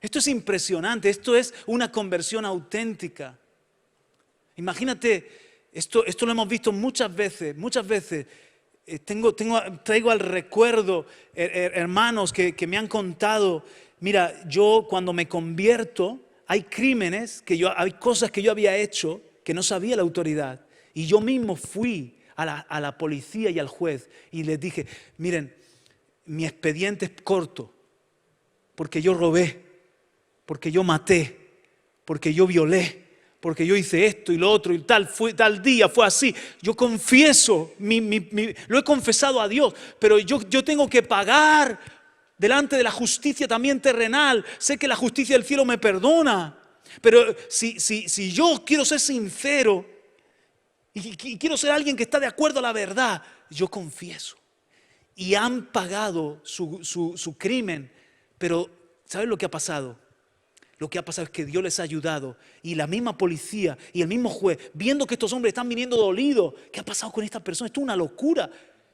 Esto es impresionante, esto es una conversión auténtica. Imagínate, esto lo hemos visto muchas veces. Traigo al recuerdo hermanos que me han contado, mira, yo cuando me convierto, hay crímenes, hay cosas que yo había hecho que no sabía la autoridad. Y yo mismo fui a la policía y al juez y les dije, miren, mi expediente es corto, porque yo robé, porque yo maté, porque yo violé, porque yo hice esto y lo otro y tal día fue así. Yo confieso, lo he confesado a Dios, pero yo tengo que pagar delante de la justicia también terrenal. Sé que la justicia del cielo me perdona, pero si yo quiero ser sincero y quiero ser alguien que está de acuerdo a la verdad, yo confieso. Y han pagado su crimen, pero ¿sabes lo que ha pasado? Lo que ha pasado es que Dios les ha ayudado, y la misma policía y el mismo juez, viendo que estos hombres están viniendo dolidos, ¿qué ha pasado con esta persona? Esto es una locura,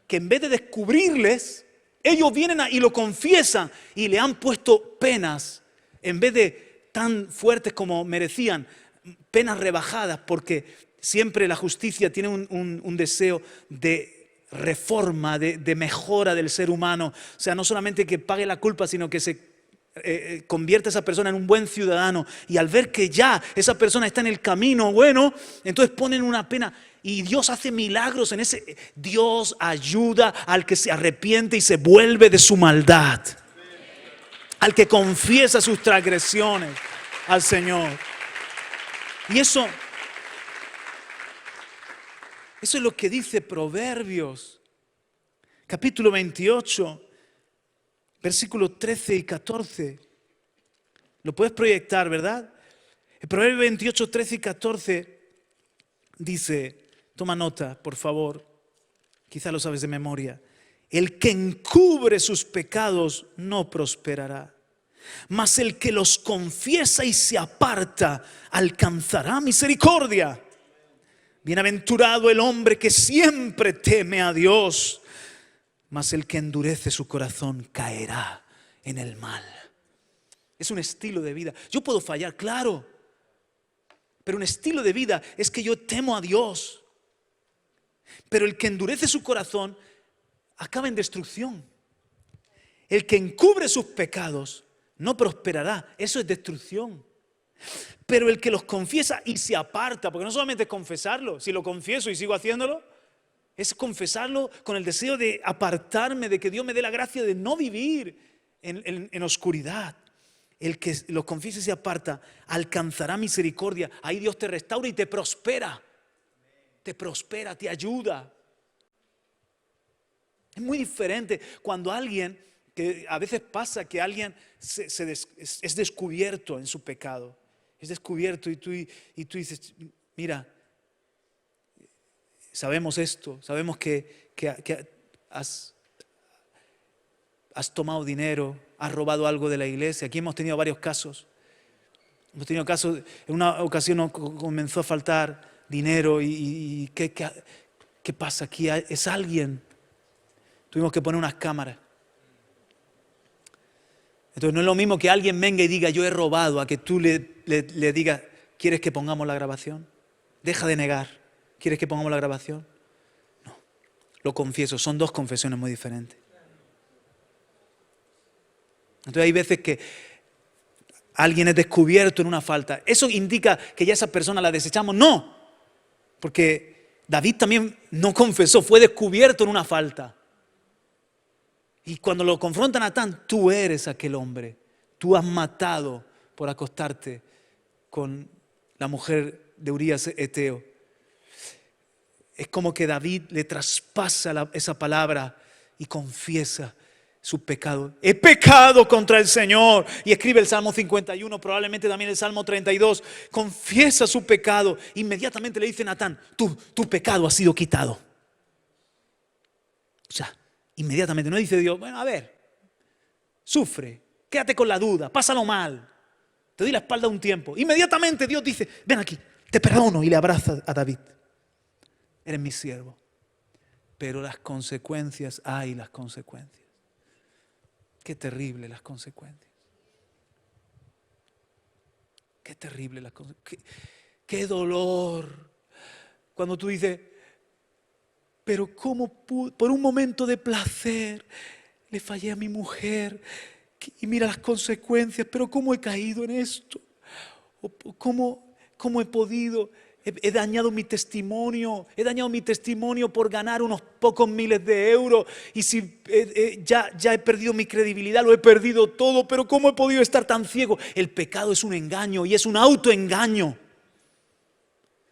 que en vez de descubrirles, Ellos vienen y lo confiesan y le han puesto penas, en vez de tan fuertes como merecían, penas rebajadas, porque siempre la justicia tiene un deseo de reforma, de mejora del ser humano. O sea, no solamente que pague la culpa, sino que se convierte a esa persona en un buen ciudadano. Y al ver que ya esa persona está en el camino bueno, entonces ponen una pena. Y Dios hace milagros en ese. Dios ayuda al que se arrepiente y se vuelve de su maldad, al que confiesa sus transgresiones al Señor. Y eso es lo que dice Proverbios, capítulo 28, versículos 13 y 14. Lo puedes proyectar, ¿verdad? El Proverbio 28, 13 y 14 dice, toma nota, por favor, quizá lo sabes de memoria. El que encubre sus pecados no prosperará, mas el que los confiesa y se aparta alcanzará misericordia. Bienaventurado el hombre que siempre teme a Dios, mas el que endurece su corazón caerá en el mal. Es un estilo de vida. Yo puedo fallar, claro, pero un estilo de vida es que yo temo a Dios. Pero el que endurece su corazón acaba en destrucción. El que encubre sus pecados no prosperará. Eso es destrucción. Pero el que los confiesa y se aparta, porque no solamente es confesarlo, si lo confieso y sigo haciéndolo, es confesarlo con el deseo de apartarme, de que Dios me dé la gracia de no vivir en oscuridad. El que los confiesa y se aparta alcanzará misericordia. Ahí Dios te restaura y te prospera. Te prospera, te ayuda. Es muy diferente cuando alguien, que a veces pasa que alguien es descubierto en su pecado. Es descubierto y tú dices, mira, sabemos esto, sabemos que has tomado dinero, has robado algo de la iglesia. Aquí hemos tenido varios casos. Hemos tenido casos, en una ocasión comenzó a faltar dinero y ¿qué pasa aquí? Es alguien. Tuvimos que poner unas cámaras. Entonces no es lo mismo que alguien venga y diga yo he robado, a que tú le digas ¿quieres que pongamos la grabación? Deja de negar. ¿Quieres que pongamos la grabación? No, lo confieso, son dos confesiones muy diferentes. Entonces hay veces que alguien es descubierto en una falta. ¿Eso indica que ya esa persona la desechamos? No, porque David también no confesó, fue descubierto en una falta. Y cuando lo confronta Natán, tú eres aquel hombre. Tú has matado por acostarte con la mujer de Urías Eteo. Es como que David le traspasa esa palabra y confiesa su pecado. He pecado contra el Señor. Y escribe el Salmo 51, probablemente también el Salmo 32. Confiesa su pecado. Inmediatamente le dice Natán, tu pecado ha sido quitado. O sea, inmediatamente, no dice Dios, bueno, a ver, sufre, quédate con la duda, pásalo mal, te doy la espalda un tiempo. Inmediatamente Dios dice, ven aquí, te perdono, y le abraza a David. Eres mi siervo. Pero las consecuencias, ay, las consecuencias. Qué terrible las consecuencias. Qué terrible las consecuencias. Qué dolor. Cuando tú dices, pero cómo pude, por un momento de placer, le fallé a mi mujer. Y mira las consecuencias, pero cómo he caído en esto. ¿Cómo he podido? He dañado mi testimonio. He dañado mi testimonio por ganar unos pocos miles de euros. Y si ya he perdido mi credibilidad, lo he perdido todo. Pero ¿cómo he podido estar tan ciego? El pecado es un engaño y es un autoengaño.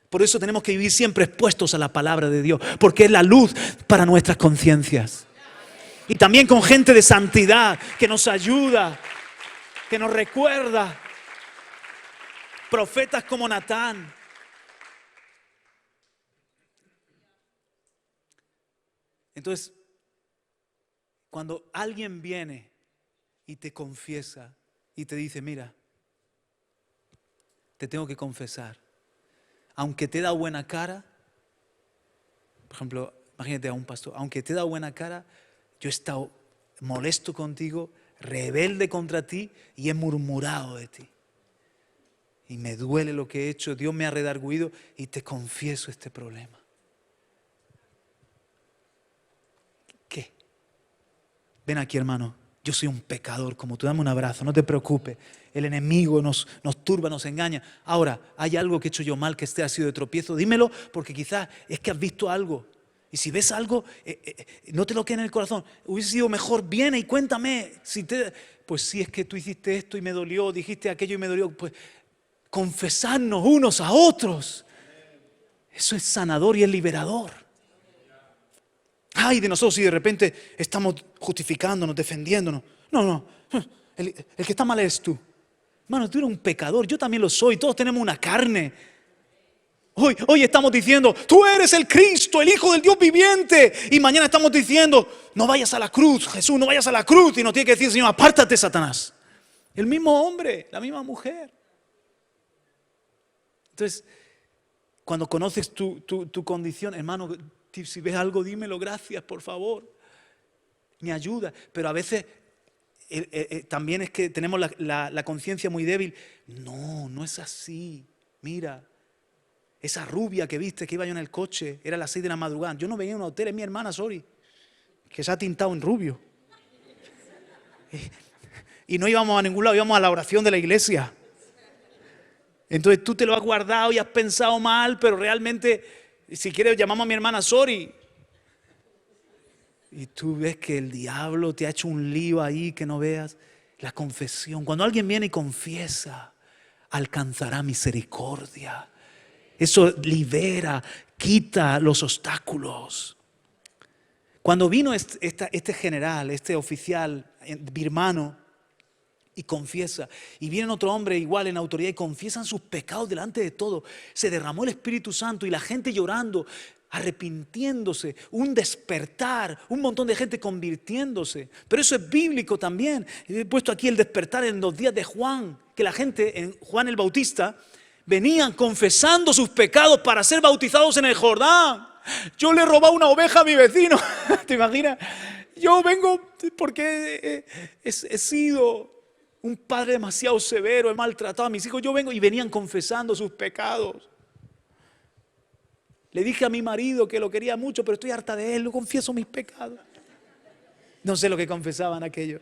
Por eso tenemos que vivir siempre expuestos a la palabra de Dios, porque es la luz para nuestras conciencias. Y también con gente de santidad que nos ayuda, que nos recuerda. Profetas como Natán. Entonces, cuando alguien viene y te confiesa y te dice, mira, te tengo que confesar, aunque te da buena cara, por ejemplo, imagínate a un pastor, aunque te da buena cara, yo he estado molesto contigo, rebelde contra ti y he murmurado de ti. Y me duele lo que he hecho, Dios me ha redarguido y te confieso este problema. ¿Qué? Ven aquí, hermano, yo soy un pecador como tú, dame un abrazo, no te preocupes. El enemigo nos turba, nos engaña. Ahora, ¿hay algo que he hecho yo mal que ha sido de tropiezo? Dímelo, porque quizás es que has visto algo. Y si ves algo, no te lo quede en el corazón. Hubiese sido mejor, viene y cuéntame. Pues si es que tú hiciste esto y me dolió, dijiste aquello y me dolió, pues confesarnos unos a otros. Eso es sanador y es liberador. Ay de nosotros si de repente estamos justificándonos, defendiéndonos. No. El que está mal eres tú. Hermano, tú eres un pecador, yo también lo soy, todos tenemos una carne. Hoy estamos diciendo, tú eres el Cristo, el Hijo del Dios viviente. Y mañana estamos diciendo, no vayas a la cruz, Jesús, no vayas a la cruz. Y nos tiene que decir, Señor, apártate, Satanás. El mismo hombre, la misma mujer. Entonces, cuando conoces tu condición, hermano, si ves algo, dímelo, gracias, por favor. Me ayuda. Pero a veces también es que tenemos la conciencia muy débil. No es así. Mira. Esa rubia que viste que iba yo en el coche, era a las 6 de la madrugada. Yo no venía a un hotel, es mi hermana, sorry, que se ha tintado en rubio. Y no íbamos a ningún lado, íbamos a la oración de la iglesia. Entonces tú te lo has guardado y has pensado mal, pero realmente, si quieres, llamamos a mi hermana, sorry. Y tú ves que el diablo te ha hecho un lío ahí que no veas. La confesión. Cuando alguien viene y confiesa, alcanzará misericordia. Eso libera, quita los obstáculos. Cuando vino este general, este oficial birmano y confiesa, y viene otro hombre igual en autoridad y confiesan sus pecados delante de todos, se derramó el Espíritu Santo y la gente llorando, arrepintiéndose, un despertar, un montón de gente convirtiéndose. Pero eso es bíblico también. He puesto aquí el despertar en los días de Juan, que la gente en Juan el Bautista venían confesando sus pecados para ser bautizados en el Jordán. Yo le he robado una oveja a mi vecino. ¿Te imaginas? Yo vengo porque he sido un padre demasiado severo, he maltratado a mis hijos. Yo vengo y venían confesando sus pecados. Le dije a mi marido que lo quería mucho, pero estoy harta de él, lo confieso mis pecados. No sé lo que confesaban aquellos.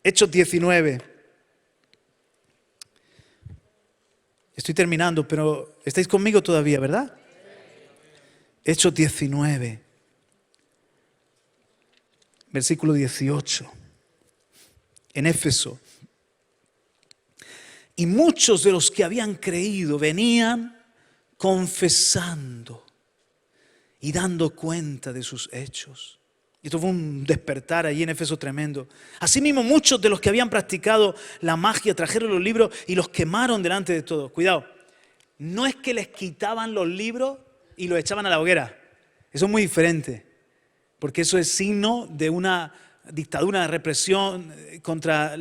Hechos 19. Estoy terminando, pero estáis conmigo todavía, ¿verdad? Hechos 19, versículo 18. En Éfeso. Y muchos de los que habían creído venían confesando y dando cuenta de sus hechos. Y esto fue un despertar allí en Éfeso tremendo. Asimismo, muchos de los que habían practicado la magia trajeron los libros y los quemaron delante de todos. Cuidado, no es que les quitaban los libros y los echaban a la hoguera. Eso es muy diferente, porque eso es signo de una dictadura, de represión contra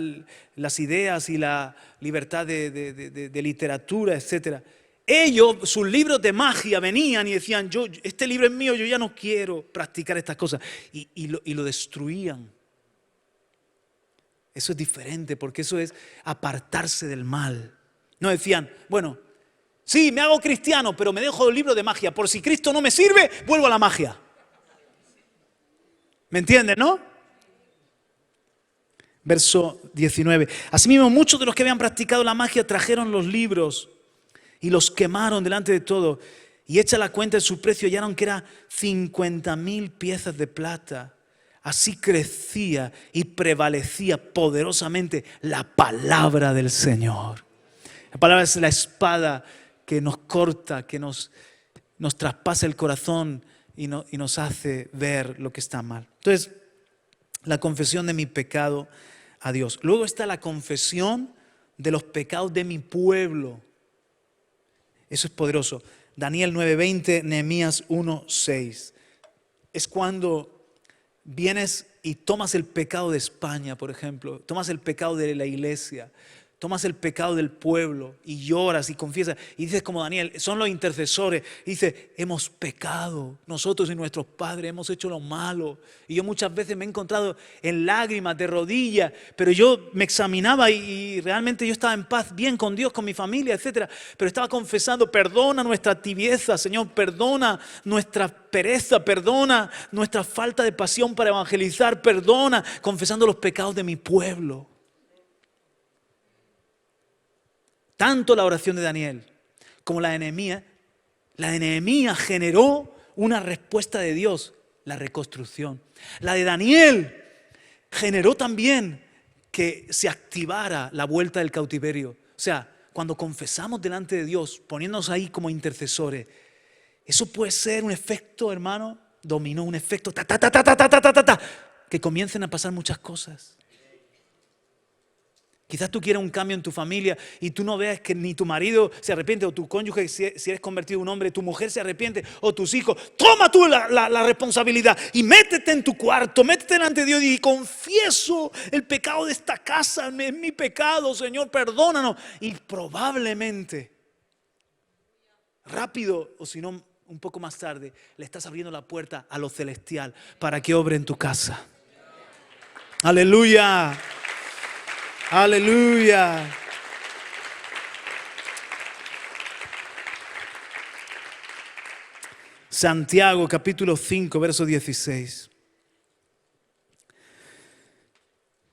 las ideas y la libertad de literatura, etc. Ellos, sus libros de magia venían y decían, este libro es mío, yo ya no quiero practicar estas cosas. Y lo destruían. Eso es diferente, porque eso es apartarse del mal. No decían, bueno, sí, me hago cristiano, pero me dejo el libro de magia. Por si Cristo no me sirve, vuelvo a la magia. ¿Me entienden, no? Verso 19. Asimismo, muchos de los que habían practicado la magia trajeron los libros y los quemaron delante de todo. Y hecha la cuenta de su precio, hallaron que era 50,000 piezas de plata. Así crecía y prevalecía poderosamente la palabra del Señor. La palabra es la espada que nos corta, que nos traspasa el corazón y nos hace ver lo que está mal. Entonces, la confesión de mi pecado a Dios. Luego está la confesión de los pecados de mi pueblo. Eso es poderoso. Daniel 9:20, Nehemías 1:6. Es cuando vienes y tomas el pecado de España, por ejemplo. Tomas el pecado de la iglesia. tomas el pecado del pueblo y lloras y confiesas y dices como Daniel, son los intercesores, y dices, hemos pecado, nosotros y nuestros padres hemos hecho lo malo. Y yo muchas veces me he encontrado en lágrimas, de rodillas, pero yo me examinaba y realmente yo estaba en paz, bien con Dios, con mi familia, etcétera. Pero estaba confesando, perdona nuestra tibieza, Señor, perdona nuestra pereza, perdona nuestra falta de pasión para evangelizar, perdona, confesando los pecados de mi pueblo. Tanto la oración de Daniel como la de Nehemías generó una respuesta de Dios, la reconstrucción. La de Daniel generó también que se activara la vuelta del cautiverio. O sea, cuando confesamos delante de Dios, poniéndonos ahí como intercesores, eso puede ser un efecto, hermano, dominó, un efecto que comiencen a pasar muchas cosas. Quizás tú quieras un cambio en tu familia y tú no veas que ni tu marido se arrepiente, o tu cónyuge, si eres convertido en un hombre, tu mujer se arrepiente, o tus hijos. Toma tú la responsabilidad y métete en tu cuarto, métete delante de Dios y confieso el pecado de esta casa, es mi pecado, Señor, perdónanos. Y probablemente, rápido o si no un poco más tarde, le estás abriendo la puerta a lo celestial para que obre en tu casa. Aleluya. Aleluya. Santiago capítulo 5, verso 16.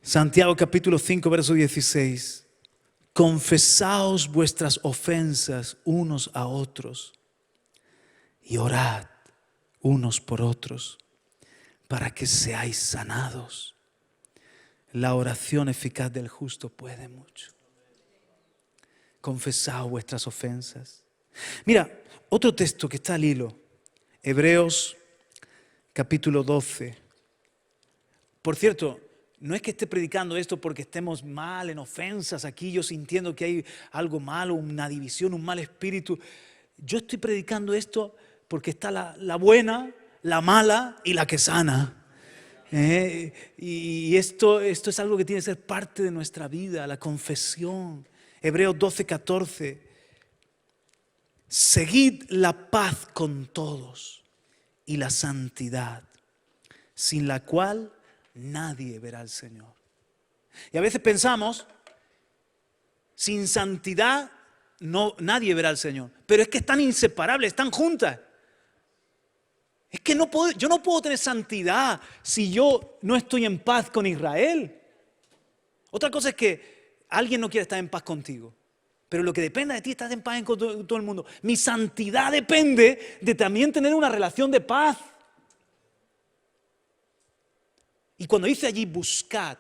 Santiago capítulo 5, verso 16. Confesaos vuestras ofensas unos a otros y orad unos por otros para que seáis sanados. La oración eficaz del justo puede mucho. Confesaos vuestras ofensas. Mira, otro texto que está al hilo. Hebreos capítulo 12. Por cierto, no es que esté predicando esto porque estemos mal en ofensas aquí, yo sintiendo que hay algo malo, una división, un mal espíritu. Yo estoy predicando esto porque está la buena, la mala y la que sana. Y esto es algo que tiene que ser parte de nuestra vida, la confesión. Hebreos 12, 14. Seguid la paz con todos y la santidad, sin la cual nadie verá al Señor. Y a veces pensamos, sin santidad nadie verá al Señor. Pero es que están inseparables, están juntas. Es que yo no puedo tener santidad si yo no estoy en paz con Israel. Otra cosa es que alguien no quiere estar en paz contigo. Pero lo que depende de ti es estar en paz con todo el mundo. Mi santidad depende de también tener una relación de paz. Y cuando dice allí buscad,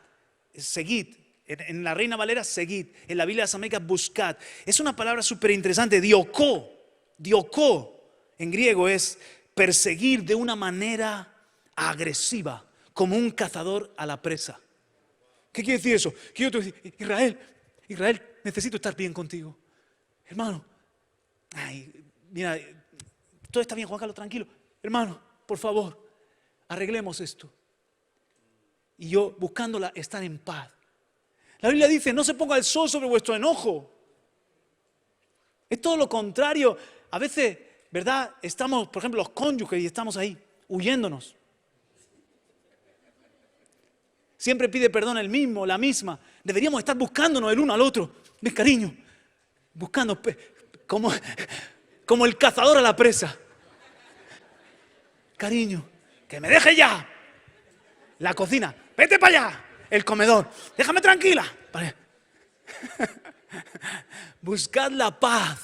seguid, en la Reina Valera seguid, en la Biblia de las Américas buscad, es una palabra súper interesante, diokó, en griego es perseguir de una manera agresiva, como un cazador a la presa. ¿Qué quiere decir eso? Quiero decir, Israel, necesito estar bien contigo. Hermano, mira, todo está bien, Juan Carlos, tranquilo. Hermano, por favor, arreglemos esto. Y yo buscándola estar en paz. La Biblia dice, no se ponga el sol sobre vuestro enojo. Es todo lo contrario. A veces, ¿verdad? Estamos, por ejemplo, los cónyuges y estamos ahí, huyéndonos. Siempre pide perdón el mismo, la misma. Deberíamos estar buscándonos el uno al otro. ¿Ves, cariño? Buscando como el cazador a la presa. Cariño, que me deje ya. La cocina, vete para allá. El comedor, déjame tranquila. Buscad la paz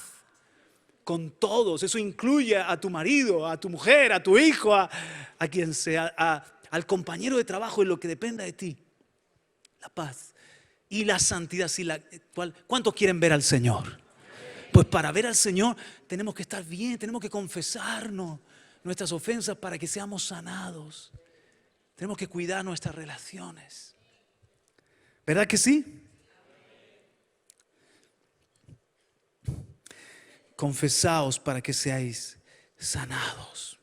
con todos. Eso incluye a tu marido, a tu mujer, a tu hijo, a quien sea, al compañero de trabajo, en lo que dependa de ti. La paz y la santidad. ¿Cuántos quieren ver al Señor? Pues para ver al Señor tenemos que estar bien, tenemos que confesarnos nuestras ofensas para que seamos sanados. Tenemos que cuidar nuestras relaciones. ¿Verdad que sí? Confesaos para que seáis sanados.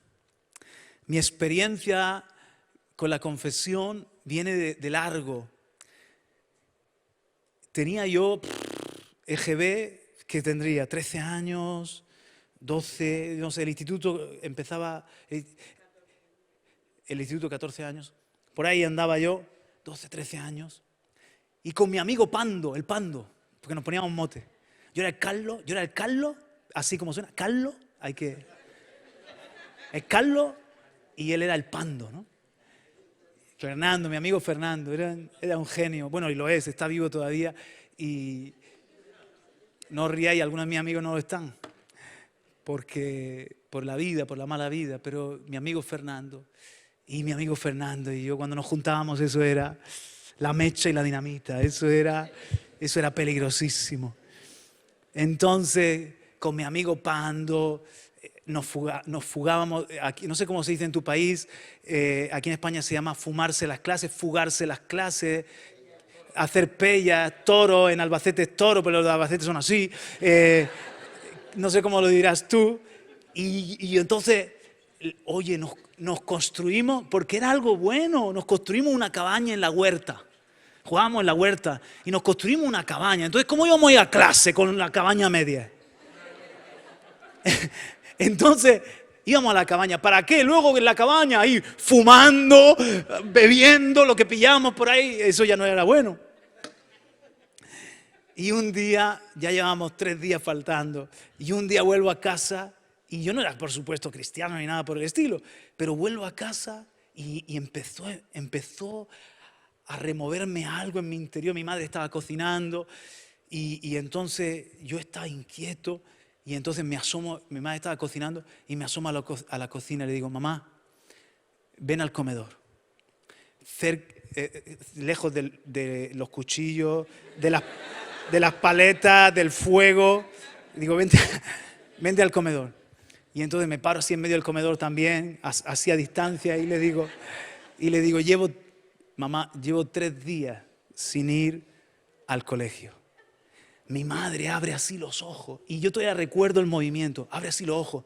Mi experiencia con la confesión viene de largo. Tenía yo EGB, que tendría 13 años, 12, no sé, el instituto empezaba, el instituto 14 años, por ahí andaba yo, 12, 13 años, y con mi amigo Pando, el Pando, porque nos poníamos mote. Yo era el Carlos, así como suena, Carlos, es Carlos, y él era el Pando, ¿no? Fernando, mi amigo Fernando, era un genio, bueno, y lo es, está vivo todavía, y no os riáis, algunos de mis amigos no lo están, porque por la vida, por la mala vida, pero mi amigo Fernando y yo cuando nos juntábamos eso era la mecha y la dinamita, eso era peligrosísimo. Entonces, con mi amigo Pando, nos fugábamos, aquí, no sé cómo se dice en tu país, aquí en España se llama fumarse las clases, fugarse las clases, hacer pellas, toro, en Albacete es toro, pero los de Albacete son así, no sé cómo lo dirás tú, y entonces, oye, nos construimos, porque era algo bueno, nos construimos una cabaña en la huerta. Jugábamos en la huerta y nos construimos una cabaña. Entonces, ¿cómo íbamos a ir a clase con la cabaña media? Entonces, íbamos a la cabaña. ¿Para qué? Luego en la cabaña, ahí fumando, bebiendo, lo que pillábamos por ahí, eso ya no era bueno. Y un día, ya llevábamos 3 días faltando, y un día vuelvo a casa, y yo no era, por supuesto, cristiano ni nada por el estilo, pero vuelvo a casa y empezó a removerme algo en mi interior. Mi madre estaba cocinando y entonces yo estaba inquieto y entonces me asomo, mi madre estaba cocinando y me asomo a la cocina y le digo, mamá, ven al comedor, lejos de los cuchillos, de las paletas, del fuego. Digo, vente al comedor. Y entonces me paro así en medio del comedor también, así a distancia, y le digo, mamá, llevo 3 días sin ir al colegio. Mi madre abre así los ojos, y yo todavía recuerdo el movimiento, abre así los ojos,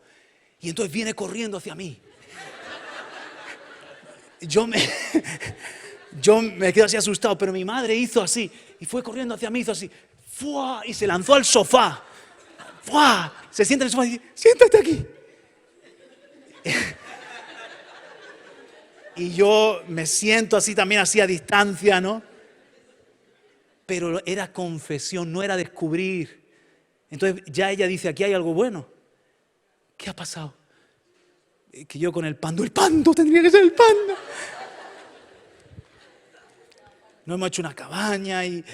y entonces viene corriendo hacia mí. Yo me quedo así asustado, pero mi madre hizo así, y fue corriendo hacia mí, hizo así, ¡fua! Y se lanzó al sofá. ¡Fua! Se sienta en el sofá y dice, siéntate aquí. Y yo me siento así también, así a distancia, ¿no? Pero era confesión, no era descubrir. Entonces ya ella dice, aquí hay algo bueno. ¿Qué ha pasado? Que yo con el pando tendría que ser el pando. No hemos hecho una cabaña y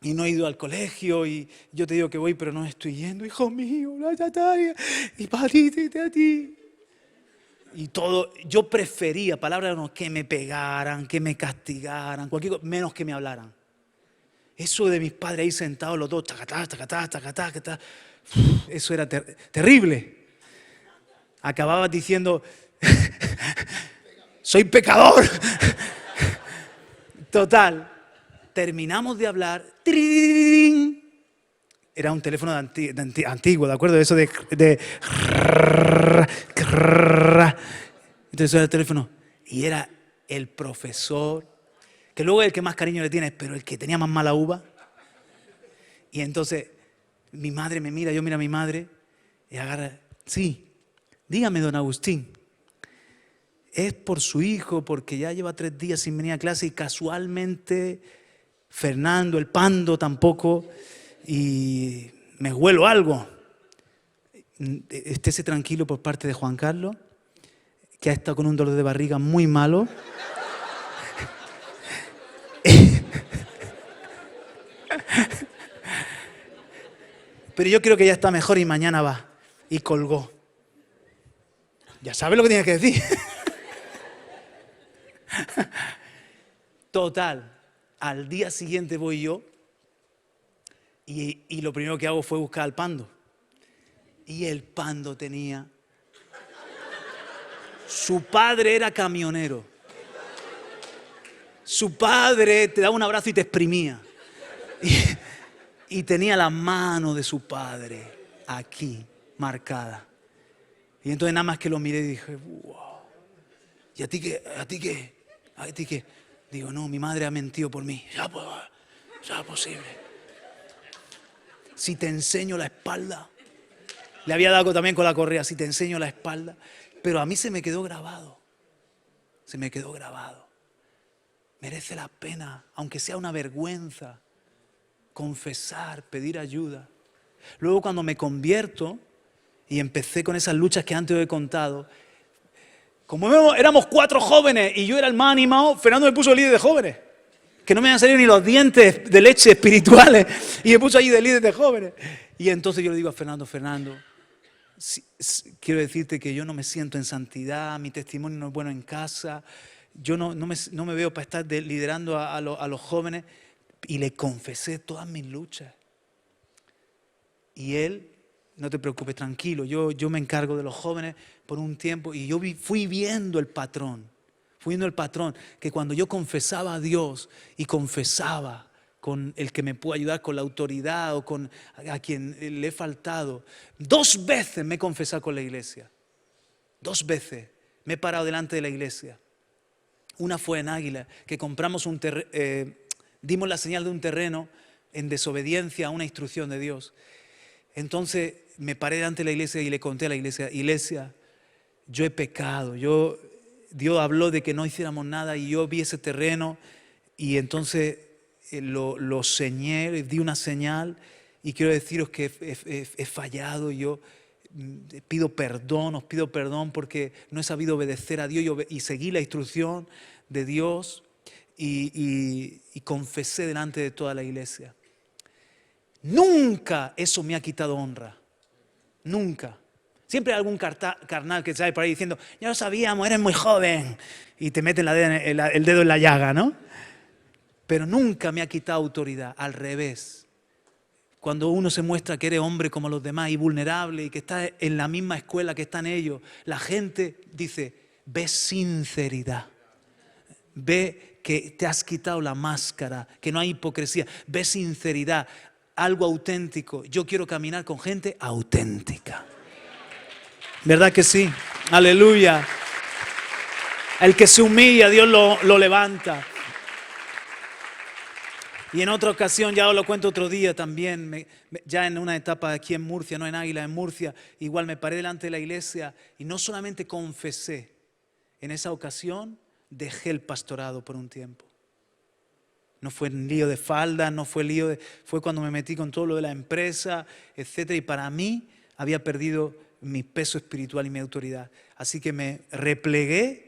no he ido al colegio y yo te digo que voy, pero no estoy yendo, hijo mío, y para ti. Y todo, yo prefería, palabras no, que me pegaran, que me castigaran, cualquier cosa, menos que me hablaran. Eso de mis padres ahí sentados los dos, tacatá, eso era terrible. Acababas diciendo, soy pecador. Total, terminamos de hablar, ¡trin! Era un teléfono antiguo, ¿de acuerdo? Eso de entonces era el teléfono. Y era el profesor, que luego es el que más cariño le tienes, pero el que tenía más mala uva. Y entonces mi madre me mira, yo miro a mi madre y agarra, sí, dígame, don Agustín, es por su hijo, porque ya lleva 3 días sin venir a clase y casualmente Fernando, el Pando tampoco, y me huelo algo. Estése tranquilo por parte de Juan Carlos, que ha estado con un dolor de barriga muy malo. Pero yo creo que ya está mejor y mañana va. Y colgó. Ya sabes lo que tienes que decir. Total, al día siguiente voy yo y lo primero que hago fue buscar al Pando. Y el Pando tenía... Su padre era camionero. Su padre te daba un abrazo y te exprimía. Y tenía la mano de su padre aquí, marcada. Y entonces nada más que lo miré y dije, wow. ¿Y a ti qué? ¿A ti qué? ¿A ti qué? Digo, no, mi madre ha mentido por mí. Ya, pues, ya es posible. Si te enseño la espalda. Le había dado también con la correa, si te enseño la espalda. Pero a mí se me quedó grabado. Se me quedó grabado. Merece la pena, aunque sea una vergüenza, confesar, pedir ayuda. Luego cuando me convierto y empecé con esas luchas que antes os he contado, como éramos 4 jóvenes y yo era el más animado, Fernando me puso líder de jóvenes. Que no me han salido ni los dientes de leche espirituales y me puso allí de líder de jóvenes. Y entonces yo le digo a Fernando, quiero decirte que yo no me siento en santidad, mi testimonio no es bueno en casa, yo no me veo para estar liderando a los jóvenes. Y le confesé todas mis luchas. Y él, no te preocupes, tranquilo, yo me encargo de los jóvenes por un tiempo. Y yo fui viendo el patrón, que cuando yo confesaba a Dios y confesaba con el que me puede ayudar, con la autoridad o con a quien le he faltado, 2 veces me he confesado con la iglesia. 2 veces me he parado delante de la iglesia. Una fue en Águila, que compramos dimos la señal de un terreno en desobediencia a una instrucción de Dios. Entonces me paré delante de la iglesia y le conté a la iglesia, yo he pecado, Dios habló de que no hiciéramos nada y yo vi ese terreno y entonces lo señé, di una señal y quiero deciros que he fallado. Yo os pido perdón porque no he sabido obedecer a Dios y seguí la instrucción de Dios y confesé delante de toda la iglesia. Nunca eso me ha quitado honra, nunca. Siempre hay algún carnal que sale por ahí diciendo, ya lo sabíamos, eres muy joven. Y te meten el dedo en la llaga, ¿no? Pero nunca me ha quitado autoridad, al revés. Cuando uno se muestra que eres hombre como los demás y vulnerable y que está en la misma escuela que están ellos, la gente dice, ve sinceridad. Ve que te has quitado la máscara, que no hay hipocresía. Ve sinceridad, algo auténtico. Yo quiero caminar con gente auténtica. ¿Verdad que sí? Aleluya. El que se humilla, Dios lo levanta. Y en otra ocasión, ya os lo cuento otro día también, ya en una etapa aquí en Murcia, no en Águila, en Murcia, igual me paré delante de la iglesia y no solamente confesé, en esa ocasión dejé el pastorado por un tiempo. No fue lío de falda, fue cuando me metí con todo lo de la empresa, etc. Y para mí había perdido mi peso espiritual y mi autoridad. Así que me replegué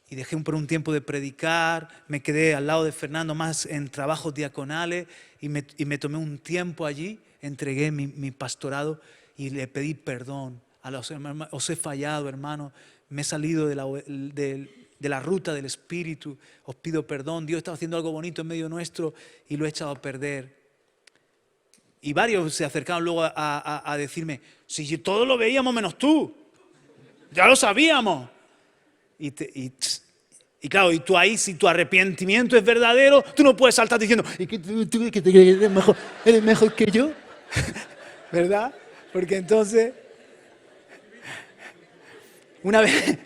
y dejé por un tiempo de predicar, me quedé al lado de Fernando más en trabajos diaconales y me tomé un tiempo allí, entregué mi pastorado y le pedí perdón a los hermanos. Os he fallado, hermano, me he salido de la ruta del Espíritu, os pido perdón, Dios estaba haciendo algo bonito en medio nuestro y lo he echado a perder. Y varios se acercaron luego a decirme, si todos lo veíamos menos tú, ya lo sabíamos. Y claro, y tú ahí, si tu arrepentimiento es verdadero, tú no puedes saltar diciendo, ¿y que tú que eres mejor que yo? ¿Verdad? Porque entonces, una vez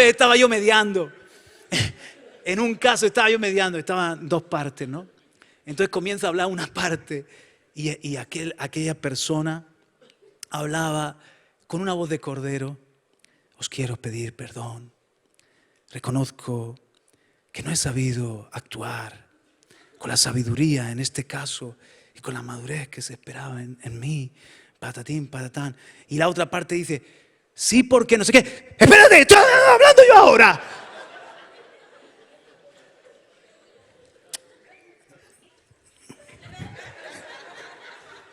estaba yo mediando, en un caso estaba yo mediando, estaban 2 partes, ¿no? Entonces comienza a hablar una parte y aquella persona hablaba con una voz de cordero. Os quiero pedir perdón. Reconozco que no he sabido actuar con la sabiduría en este caso y con la madurez que se esperaba en mí. Patatín, patatán. Y la otra parte dice, sí, porque no sé qué. ¡Espérate! ¡Estoy hablando yo ahora!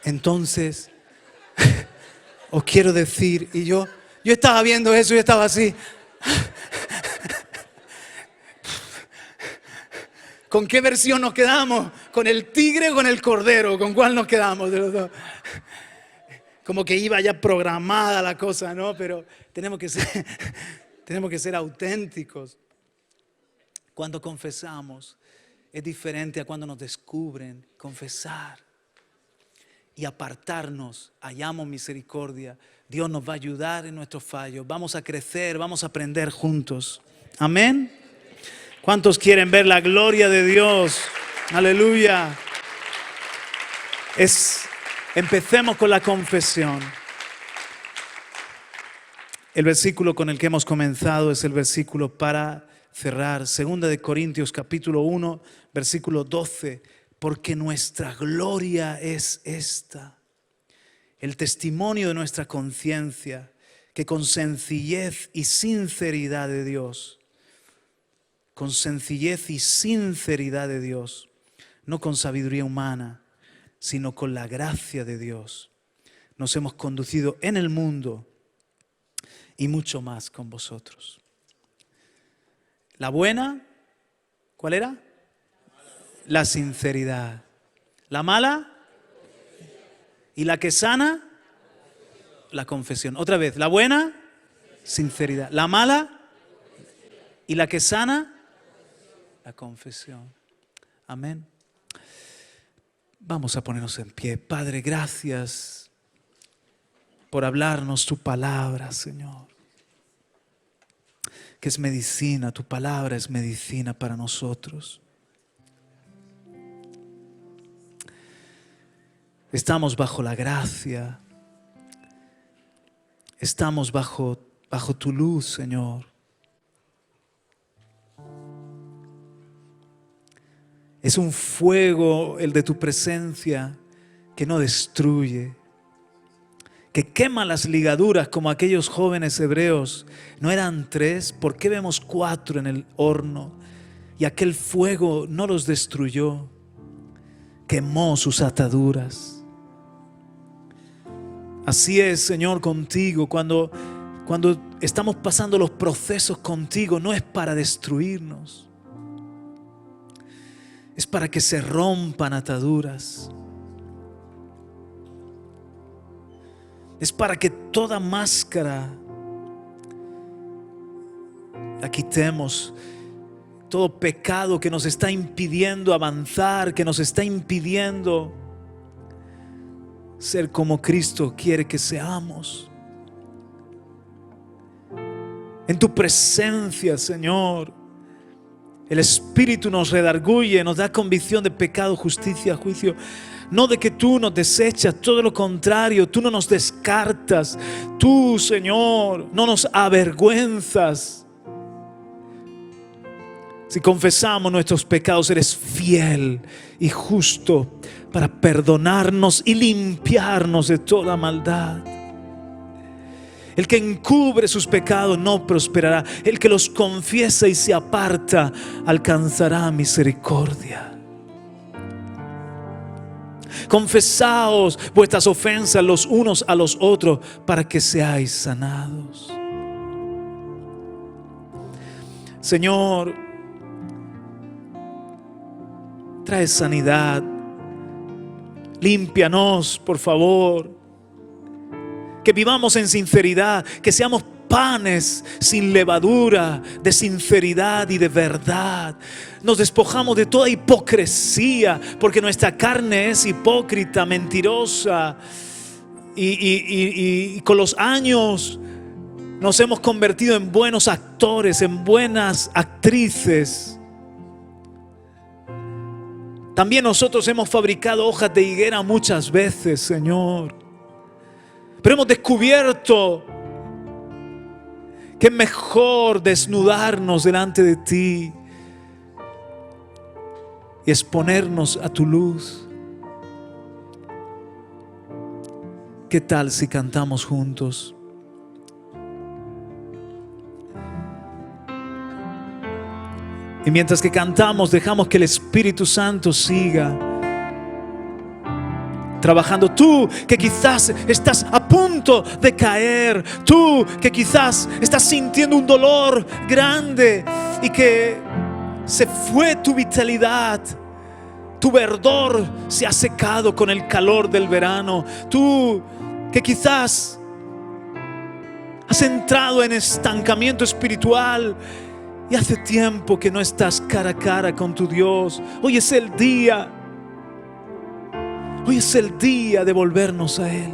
Entonces, os quiero decir, y yo estaba viendo eso y estaba así. ¿Con qué versión nos quedamos? ¿Con el tigre o con el cordero? ¿Con cuál nos quedamos de los dos? Como que iba ya programada la cosa, ¿no? Pero tenemos que ser auténticos. Cuando confesamos, es diferente a cuando nos descubren. Confesar y apartarnos, hallamos misericordia. Dios nos va a ayudar en nuestros fallos. Vamos a crecer, vamos a aprender juntos. Amén. ¿Cuántos quieren ver la gloria de Dios? Aleluya. Empecemos con la confesión. El versículo con el que hemos comenzado es el versículo para cerrar. 2 Corintios capítulo 1, versículo 12. Porque nuestra gloria es esta. El testimonio de nuestra conciencia, que con sencillez y sinceridad de Dios, no con sabiduría humana, sino con la gracia de Dios, nos hemos conducido en el mundo y mucho más con vosotros. La buena, ¿cuál era? La sinceridad. La mala y la que sana, la confesión. Otra vez, la buena, sinceridad. La mala y la que sana, la confesión. Amén. Vamos a ponernos en pie. Padre, gracias por hablarnos tu palabra, Señor. Que es medicina, tu palabra es medicina para nosotros. Estamos bajo la gracia. Estamos bajo tu luz, Señor. Es un fuego el de tu presencia que no destruye, que quema las ligaduras como aquellos jóvenes hebreos. ¿No eran 3? ¿Por qué vemos 4 en el horno? Y aquel fuego no los destruyó, quemó sus ataduras. Así es, Señor, contigo. Cuando estamos pasando los procesos contigo, no es para destruirnos. Es para que se rompan ataduras. Es para que toda máscara la quitemos. Todo pecado que nos está impidiendo avanzar, que nos está impidiendo ser como Cristo quiere que seamos. En tu presencia, Señor, el Espíritu nos redarguye, nos da convicción de pecado, justicia, juicio. No de que tú nos desechas, todo lo contrario, tú no nos descartas. Tú, Señor, no nos avergüenzas. Si confesamos nuestros pecados, eres fiel y justo para perdonarnos y limpiarnos de toda maldad. El que encubre sus pecados no prosperará. El que los confiesa y se aparta alcanzará misericordia. Confesaos vuestras ofensas los unos a los otros para que seáis sanados. Señor, trae sanidad. Límpianos, por favor. Que vivamos en sinceridad, que seamos panes sin levadura, de sinceridad y de verdad. Nos despojamos de toda hipocresía, porque nuestra carne es hipócrita, mentirosa. Y con los años nos hemos convertido en buenos actores, en buenas actrices. También nosotros hemos fabricado hojas de higuera muchas veces, Señor. Pero hemos descubierto que es mejor desnudarnos delante de ti y exponernos a tu luz. ¿Qué tal si cantamos juntos? Y mientras que cantamos, dejamos que el Espíritu Santo siga trabajando. Tú que quizás estás a punto de caer, tú que quizás estás sintiendo un dolor grande y que se fue tu vitalidad, tu verdor se ha secado con el calor del verano. Tú que quizás has entrado en estancamiento espiritual y hace tiempo que no estás cara a cara con tu Dios. Hoy es el día de volvernos a Él.